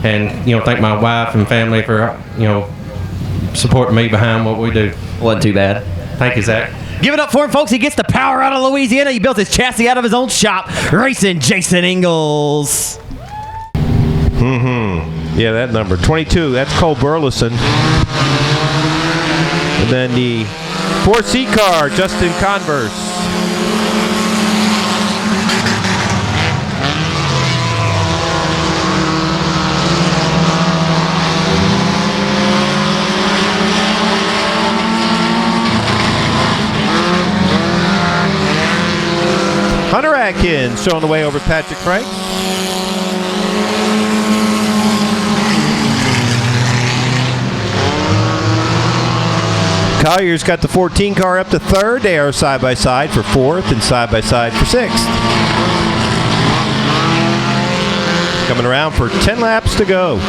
and thank my wife and family for supporting me behind what we do. Wasn't too bad. Thank you, Zach. Give it up for him, folks. He gets the power out of Louisiana. He built his chassis out of his own shop. Racing Jason Ingalls. Yeah, that number 22. That's Cole Burleson. And then the 4C car, Justin Converse. Hunter Atkins showing the way over Patrick Franks. Collier's got the 14 car up to third. They are side by side for fourth and side by side for sixth. Coming around for 10 laps to go.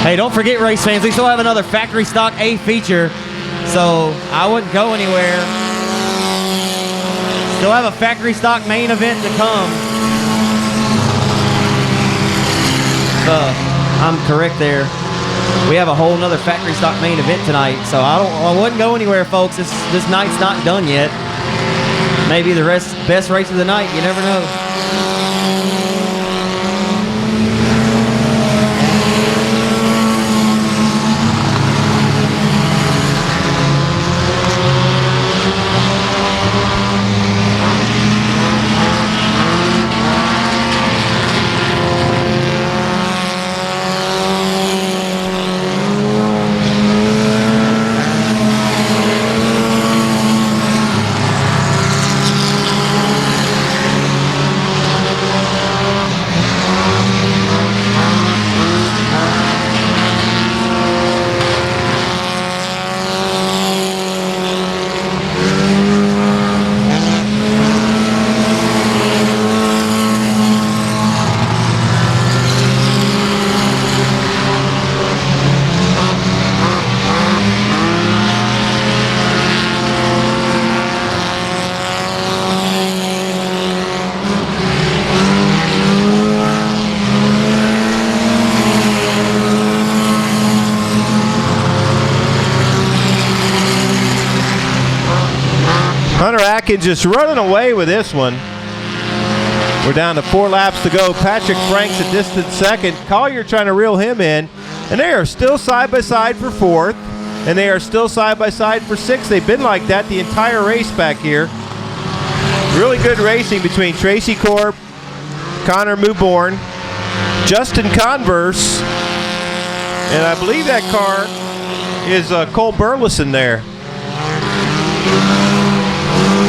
Hey, don't forget, race fans, we still have another factory stock A feature, so I wouldn't go anywhere. Still have a factory stock main event to come. I'm correct there. We have a whole nother factory stock main event tonight, so I wouldn't go anywhere, folks. This night's not done yet. Maybe the best race of the night. You never know. Hunter Atkins just running away with this one. We're down to 4 laps to go. Patrick Franks a distant second. Collier trying to reel him in. And they are still side by side for fourth. And they are still side by side for sixth. They've been like that the entire race back here. Really good racing between Tracy Corp, Connor Mewborn, Justin Converse, and I believe that car is Cole Burleson there.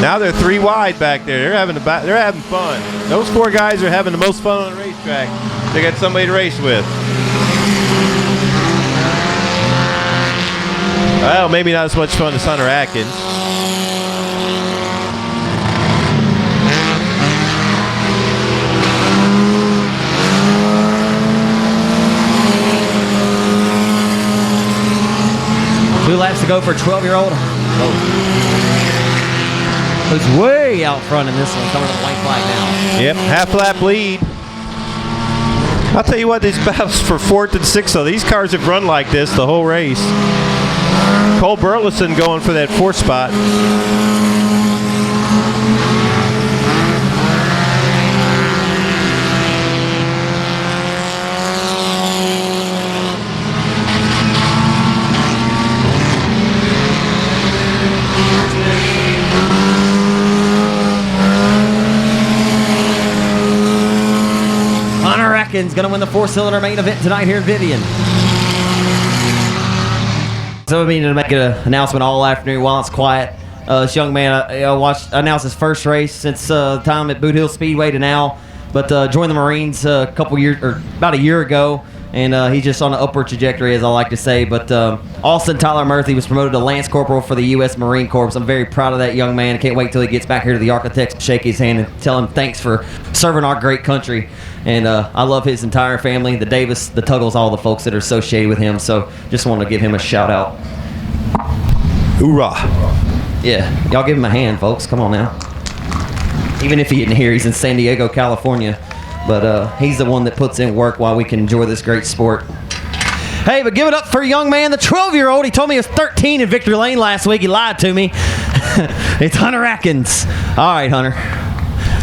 Now they're 3 wide back there. They're having fun. Those 4 guys are having the most fun on the racetrack. They got somebody to race with. Well, maybe not as much fun as Hunter Atkins. Two laps to go for a 12-year-old. Who's way out front in this one, coming to the white flag now. Yep, half-lap lead. I'll tell you what, these battles for 4th and 6th, though, these cars have run like this the whole race. Cole Burleson going for that 4th spot. Going to win the 4-cylinder main event tonight here in Vivian. So I mean to make an announcement all afternoon while it's quiet. This young man announced his first race since time at Boot Hill Speedway to now, but joined the Marines about a year ago. and he's just on an upward trajectory, as I like to say. But Austin Tyler Murphy was promoted to Lance Corporal for the U.S. Marine Corps. I'm very proud of that young man. I can't wait till he gets back here to the Ark-La-Tex to shake his hand and tell him thanks for serving our great country. And I love his entire family, the Davis, the Tuggles, all the folks that are associated with him. So just want to give him a shout out. Hoorah. Yeah, y'all give him a hand, folks. Come on now. Even if he isn't here, he's in San Diego, California. But he's the one that puts in work while we can enjoy this great sport. Hey, but give it up for a young man, the 12-year-old. He told me he was 13 in Victory Lane last week. He lied to me. It's Hunter Atkins. All right, Hunter.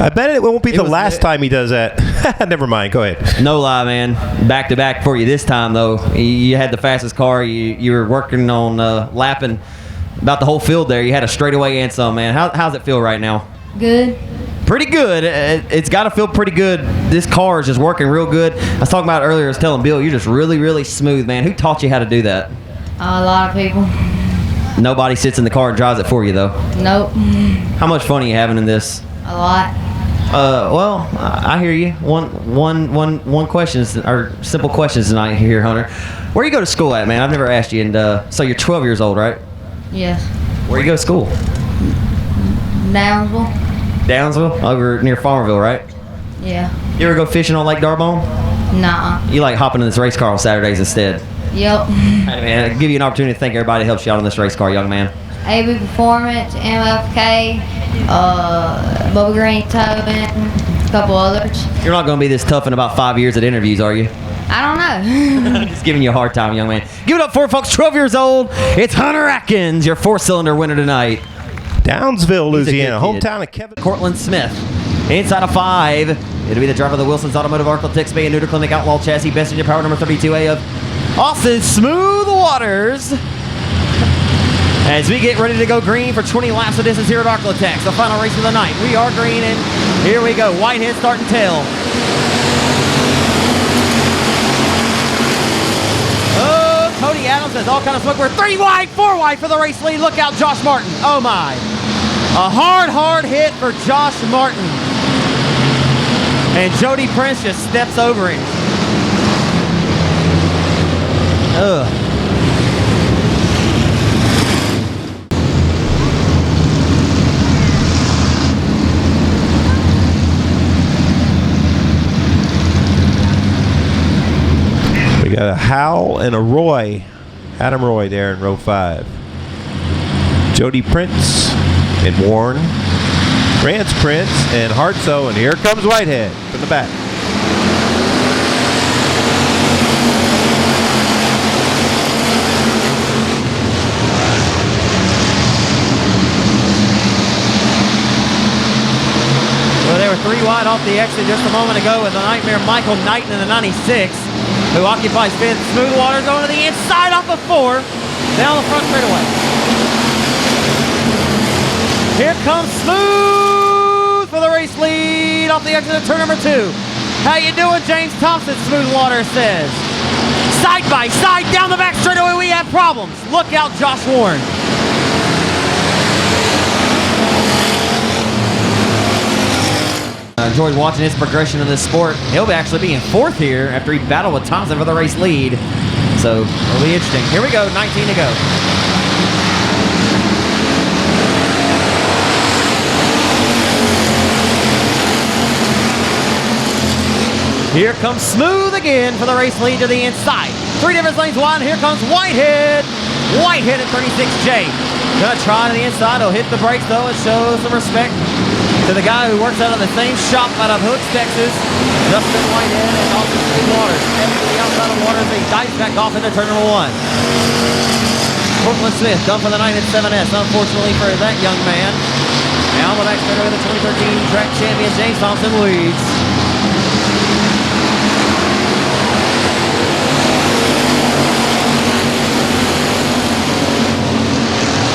I bet it won't be the last time he does that. Never mind. Go ahead. No lie, man. Back to back for you this time, though. You had the fastest car. You were working on lapping about the whole field there. You had a straightaway and some, man. How's it feel right now? Good. Pretty good. It's got to feel pretty good. This car is just working real good. I was talking about it earlier. I was telling Bill, you're just really, really smooth, man. Who taught you how to do that? A lot of people. Nobody sits in the car and drives it for you, though. Nope. How much fun are you having in this? A lot. Well, I hear you. One question, or simple questions tonight here, Hunter. Where you go to school at, man? I've never asked you. And so you're 12 years old, right? Yes. Where you go to school? Downsville. Downsville? Over near Farmerville, right? Yeah. You ever go fishing on Lake Darbone? Nah. You like hopping in this race car on Saturdays instead? Yep. Hey, man, I'll give you an opportunity to thank everybody that helps you out on this race car, young man. AB Performance, MFK, Bubba Green Towing, a couple others. You're not going to be this tough in about 5 years at interviews, are you? I don't know. Just giving you a hard time, young man. Give it up for folks, 12 years old. It's Hunter Atkins, your 4-cylinder winner tonight. Downsville, Louisiana, He's a good kid. hometown of Kevin. Cortland Smith, inside of 5. It'll be the driver of the Wilson's Automotive Ark-La-Tex Bay and Neuter Clinic Outlaw Chassis, best engine power number 32A of Austin Smooth Waters. As we get ready to go green for 20 laps of distance here at Ark-La-Tex, the final race of the night. We are green, and here we go. Whitehead starting tail. Oh, Cody Adams has all kind of smoke. We're 3 wide, 4 wide for the race lead. Look out, Josh Martin. Oh, my. A hard hit for Josh Martin. And Jody Prince just steps over him. Ugh. We got a Howell and a Roy. Adam Roy there in row 5. Jody Prince and Warren. Grant's Prince and Hartso, and here comes Whitehead from the back. Well, they were 3 wide off the exit just a moment ago with the Nightmare Michael Knighton in the 96, who occupies 5th. Smooth Waters going to the inside off of 4, down the front straightaway. Here comes Smooth for the race lead off the exit of turn number 2. How you doing, James Thompson? Smooth Waters says. Side by side down the back straightaway, we have problems. Look out, Josh Warren. I enjoyed watching his progression in this sport. He'll actually be in 4th here after he battled with Thompson for the race lead. So it'll be interesting. Here we go, 19 to go. Here comes Smooth again for the race lead to the inside. 3 different lanes wide. Here comes Whitehead. Whitehead at 36J. Gonna try to the inside. He'll hit the brakes though and show some respect to the guy who works out of the same shop out of Hooks, Texas. Justin Whitehead and also Smooth Waters. Heading to the outside of Waters. He dives back off into turn number 1. Cortland Smith done for the night at 7S. Unfortunately for that young man. Now the back straightaway, the 2013 track champion James Thompson leads.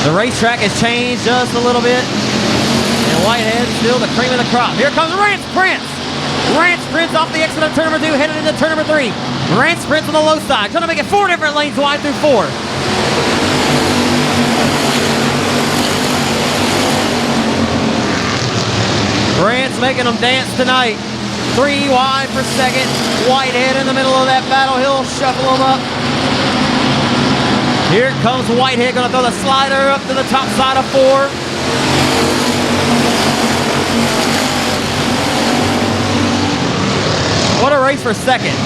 The racetrack has changed just a little bit. And Whitehead still the cream of the crop. Here comes Rance Prince. Rance Prince off the exit of turn number 2, headed into turn number 3. Rance Prince on the low side. Trying to make it 4 different lanes wide through 4. Rance making them dance tonight. 3 wide for second. Whitehead in the middle of that battle. He'll shuffle them up. Here comes Whitehead, gonna throw the slider up to the top side of 4. What a race for second.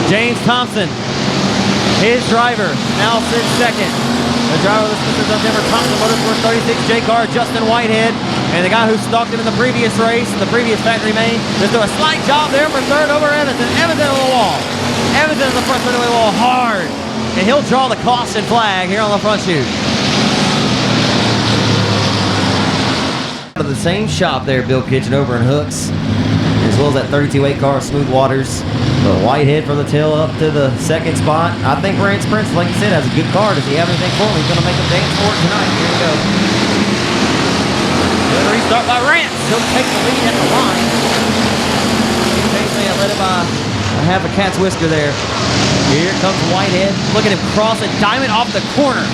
James Thompson, his driver, now sits second. The driver of the Smithers of Denver, Thompson Motorsports 36, J-Car, Justin Whitehead, and the guy who stalked him in the previous race, in the previous factory main, just do a slight job there for third over Evanston. Evanston on the wall. Evanston in the front of the wall hard, and he'll draw the caution flag here on the front chute. Out of the same shop there, Bill Kitchen over in Hooks, as well as that 32-8 car, Smooth Waters. But Whitehead for the tail up to the second spot. I think Rance Prince, like you said, has a good car. Does he have anything for him? He's going to make him dance for it tonight. Here we go. Good restart by Rance. He'll take the lead at the line. Basically, I let him have a cat's whisker there. Here comes Whitehead. Look at him cross a diamond off the corner.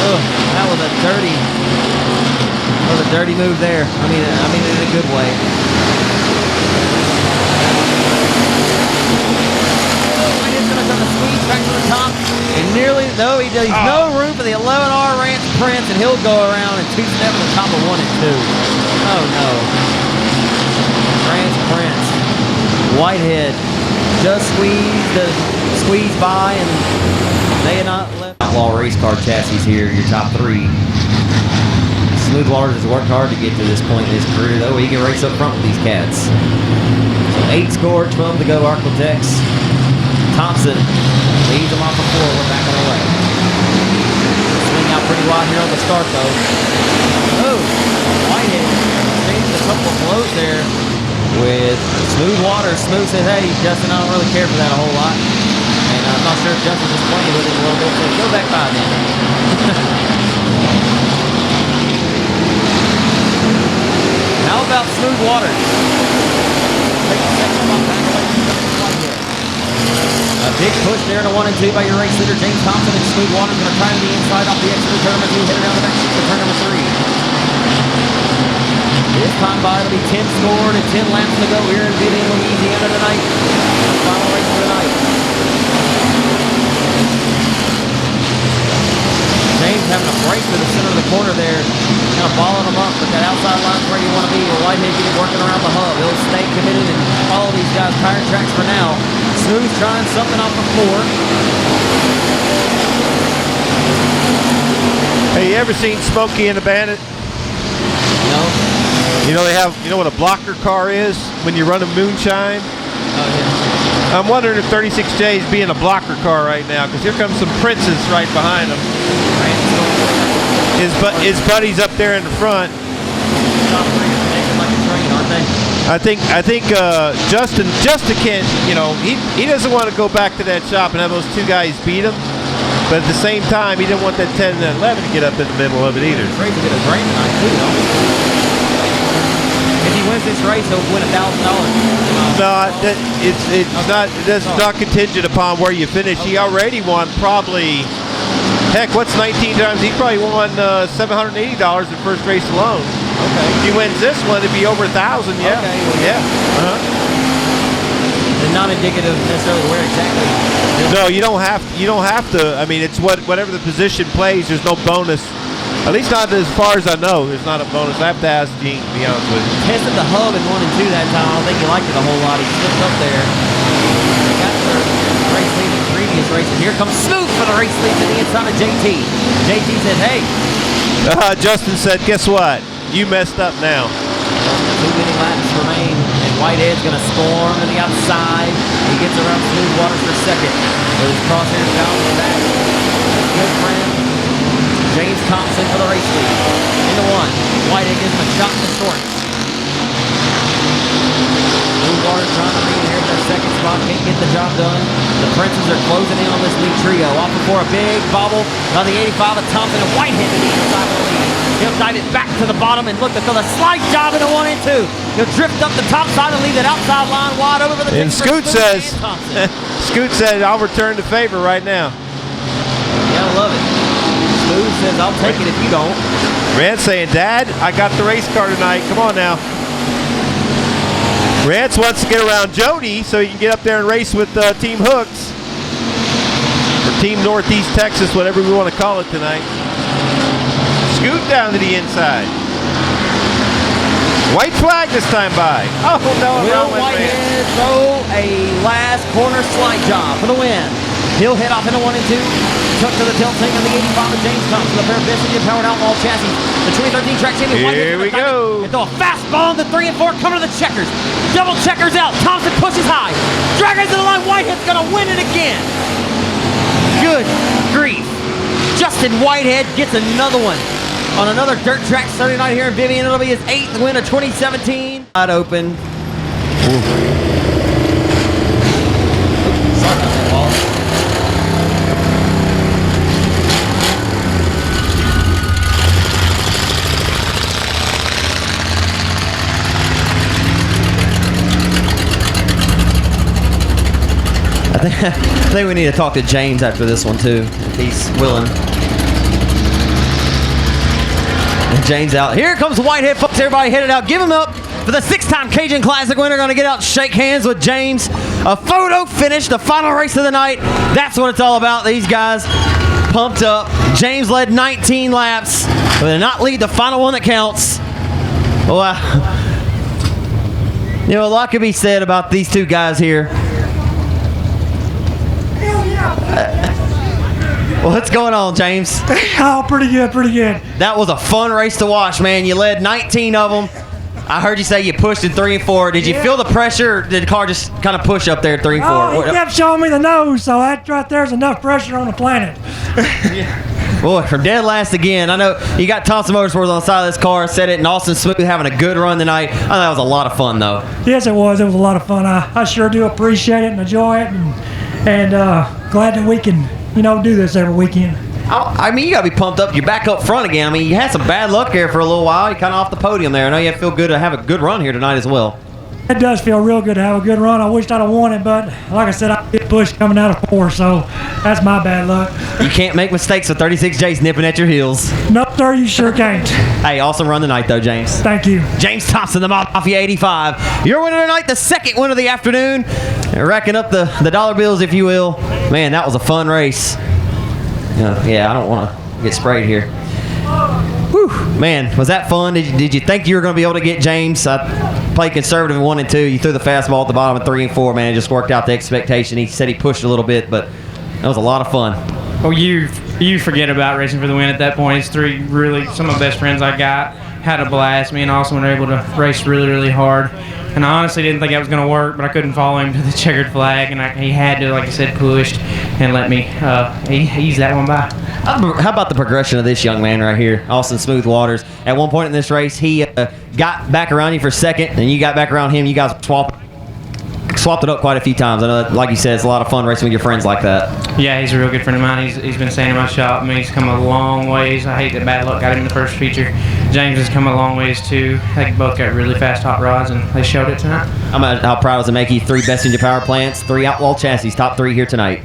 Oh, that was a dirty move there. I mean in a good way. On the squeeze back to the top, and nearly he's no room for the 11R Rance Prince, and he'll go around and two-step to the top of 1 and 2. Oh no. Rance Prince. Whitehead just squeezed by, and they had not left. Outlaw race car chassis here, your top 3. Smooth Waters has worked hard to get to this point in his career, though. He can race up front with these cats. So 8 score, 12 to go, Ark-La-Tex. Thompson leads them off of 4. We're back on the way. Swing out pretty wide here on the start, though. Oh, Whitehead changed a couple of blows there with Smooth Waters. Smooth says, hey, Justin, I don't really care for that a whole lot. And I'm not sure if Justin's just playing with it a little bit, so go back by then. How about Smooth Waters? Take the second spot back away from Whitehead. A big push there to 1 and 2 by your race leader, James Thompson, and Smooth Waters going to try to the inside off the exit of turn number 2, headed down the back for turn number 3. This time by, it'll be 10 scored and 10 laps to go here in Vivian, Louisiana tonight. Final race of the night. James having a break to the center of the corner there, kind of balling them up, but that outside line's where you want to be. Where Whitehead getting working around the hub. He'll stay committed and follow these guys tire tracks for now. Smooth trying something off of 4. Hey, you ever seen Smokey and the Bandit? No. You know what a blocker car is when you run a moonshine? Oh, yeah. I'm wondering if 36J is being a blocker car right now, because here comes some Princes right behind him. His buddies up there in the front. I think Justin can't, he doesn't want to go back to that shop and have those 2 guys beat him. But at the same time, he didn't want that 10 and 11 to get up in the middle of it either. Afraid to get a drain tonight too, though. If he wins this race, he'll win $1,000. No, it's not contingent upon where you finish. He already won probably, heck, what's 19 times? He probably won $780 in first race alone. Okay. If he wins this one, it'd be over 1,000. Yeah. Okay. Well, yeah. And not indicative necessarily where exactly. No, you don't have to. I mean, it's whatever the position plays. There's no bonus. At least not as far as I know. There's not a bonus. I have to ask Gene, to be honest with you. Tested the hub in 1 and 2 that time. I don't think he liked it a whole lot. He slipped up there. They got the race lead in the previous races. Here comes Smooth for the race lead to the inside of JT. JT said, hey. Justin said, guess what? You messed up now. 2 many laps remain, and Whitehead's going to storm to the outside. He gets around Smooth Waters for second. With his crosshairs down to the back. Good friend, James Thompson for the race lead. Into 1. Whitehead gives him a shot in the shorts. Smooth Waters trying to re-inherit their second spot. Can't get the job done. The Princes are closing in on this lead trio. Off before a big bobble by the 85 of Thompson, and Whitehead to the inside of the lead. He'll dive it back to the bottom and look to throw the slide job into 1 and 2. He'll drift up the top side and leave that outside line wide open for the And Scoot says, Scoot said, I'll return the favor right now. Yeah, I love it. Scoot says, I'll take it if you don't. Rance saying, Dad, I got the race car tonight. Come on now. Rance wants to get around Jody so he can get up there and race with Team Hooks. Or Team Northeast Texas, whatever we want to call it tonight. Scoot down to the inside. White flag this time by. Oh, no. Will Whitehead throw a last corner slide job for the win. He'll head off into 1 and 2. Took to the tilt tank on the 85 of James Thompson, the pair of best engine powered outlaw chassis. The 2013 track champion. Here we go. And throw a fastball into 3 and 4, coming to the checkers. Double checkers out. Thompson pushes high. Dragons to the line. Whitehead's going to win it again. Good grief. Justin Whitehead gets another one on another dirt track Saturday night here in Vivian. It'll be his 8th win of 2017. Wide open. Ooh. Sorry about that, Paul. I think we need to talk to James after this one too, if he's willing. And James out. Here comes Whitehead, folks. Everybody headed out. Give him up for the 6-time Cajun Classic winner. Going to get out and shake hands with James. A photo finish, the final race of the night. That's what it's all about. These guys pumped up. James led 19 laps, but did not lead the final one that counts. Wow. You know, a lot could be said about these two guys here. What's going on, James? Oh, pretty good, pretty good. That was a fun race to watch, man. You led 19 of them. I heard you say you pushed in 3 and 4. Did you feel the pressure? Or did the car just kind of push up there at 3 and 4? Oh, he kept showing me the nose, so that right there's enough pressure on the planet. Boy, from dead last again. I know you got Thompson Motorsports on the side of this car. Said it, and Austin Smooth having a good run tonight. I thought that was a lot of fun, though. Yes, it was. It was a lot of fun. I sure do appreciate it and enjoy it, and glad that we can, do this every weekend. I mean, you got to be pumped up. You're back up front again. I mean, you had some bad luck here for a little while. You're kind of off the podium there. I know you feel good to have a good run here tonight as well. It does feel real good to have a good run. I wished I'd have won it, but like I said, I get pushed coming out of 4, so that's my bad luck. You can't make mistakes with 36J's nipping at your heels. No, sir, you sure can't. Hey, awesome run tonight, though, James. Thank you. James Thompson, the Mafia 85. Your winner tonight, the second win of the afternoon. Racking up the dollar bills, if you will. Man, that was a fun race. Yeah, I don't want to get sprayed here. Whew, man, was that fun? Did you think you were going to be able to get James? I played conservative in 1 and 2. You threw the fastball at the bottom of 3 and 4, man. It just worked out the expectation. He said he pushed a little bit, but that was a lot of fun. Well, you forget about racing for the win at that point. It's some of the best friends I got. Had a blast. Me and Austin were able to race really, really hard. And I honestly didn't think that was going to work, but I couldn't follow him to the checkered flag, and he had to, like I said, pushed and let me ease that one by. How about the progression of this young man right here, Austin Smooth Waters? At one point in this race, he got back around you for second, and you got back around him. You guys swapped it up quite a few times. I know, like you said, it's a lot of fun racing with your friends like that. Yeah, he's a real good friend of mine. He's been staying in my shop. I mean, he's come a long ways. I hate that bad luck got him in the first feature. James has come a long ways too. They both got really fast hot rods, and they showed it tonight. How proud does it make you? 3 best engine power plants, 3 outlaw chassis, top 3 here tonight.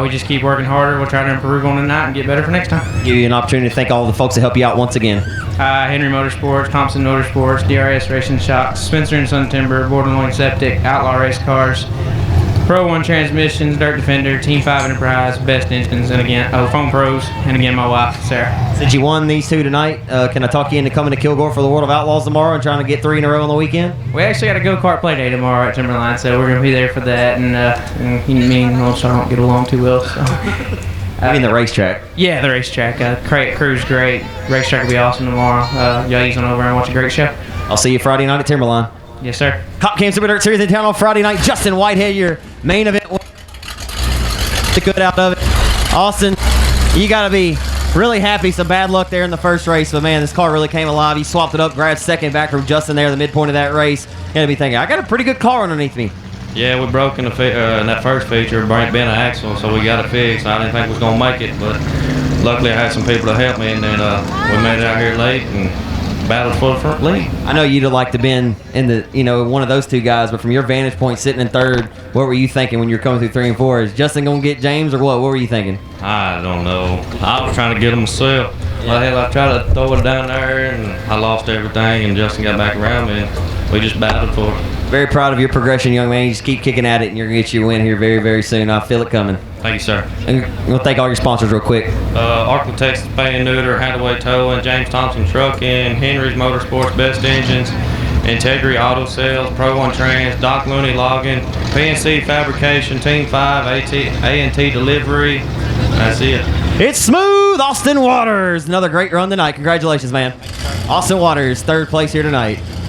We just keep working harder. We'll try to improve on tonight and get better for next time. Give you an opportunity to thank all the folks that help you out once again. Henry Motorsports, Thompson Motorsports, DRS Racing Shocks, Spencer & Son Timber, Borderline Septic, Outlaw Race Cars, Pro 1 Transmissions, Dirt Defender, Team 5 Enterprise, Best Engines, and again, Foam Pros, and again, my wife, Sarah. Since you won these 2 tonight, can I talk you into coming to Kilgore for the World of Outlaws tomorrow and trying to get 3 in a row on the weekend? We actually got a go-kart play day tomorrow at Timberline, so we're going to be there for that, and me and Lone Star don't get along too well, so. I mean the racetrack. Yeah, the racetrack. Crew's great. Racetrack will be awesome tomorrow. Y'all ease on over and watch a great show. I'll see you Friday night at Timberline. Yes, sir. Cop Cam Super Dirt Series in town on Friday night. Justin Whitehead, your main event. The good out of it. Austin, you got to be really happy. Some bad luck there in the first race, but man, this car really came alive. You swapped it up, grabbed second back from Justin there at the midpoint of that race. You got to be thinking, I got a pretty good car underneath me. Yeah, we broke in that first feature, bent an axle, so we got it fixed. I didn't think we was gonna make it, but luckily I had some people to help me, and then we made it out here late and battled for the front lead. I know you'd have liked to been in the, one of those two guys, but from your vantage point, sitting in third, what were you thinking when you were coming through 3 and 4? Is Justin gonna get James or what? What were you thinking? I don't know. I was trying to get him myself. Well, hell, I tried to throw it down there, and I lost everything, and Justin got back around me, and we just battled for it. Very proud of your progression, young man. You just keep kicking at it, and you're going to get your win here very, very soon. I feel it coming. Thank you, sir. And we'll thank all your sponsors real quick. Ark-La-Tex Spay and Neuter, Hadaway Towing, James Thompson Trucking, Henry's Motorsports, Best Engines, Integrity Auto Sales, Pro One Trans, Doc Looney Logging, PNC Fabrication, Team 5, A&T Delivery. That's it. It's smooth. Austin Waters. Another great run tonight. Congratulations, man. Austin Waters, third place here tonight.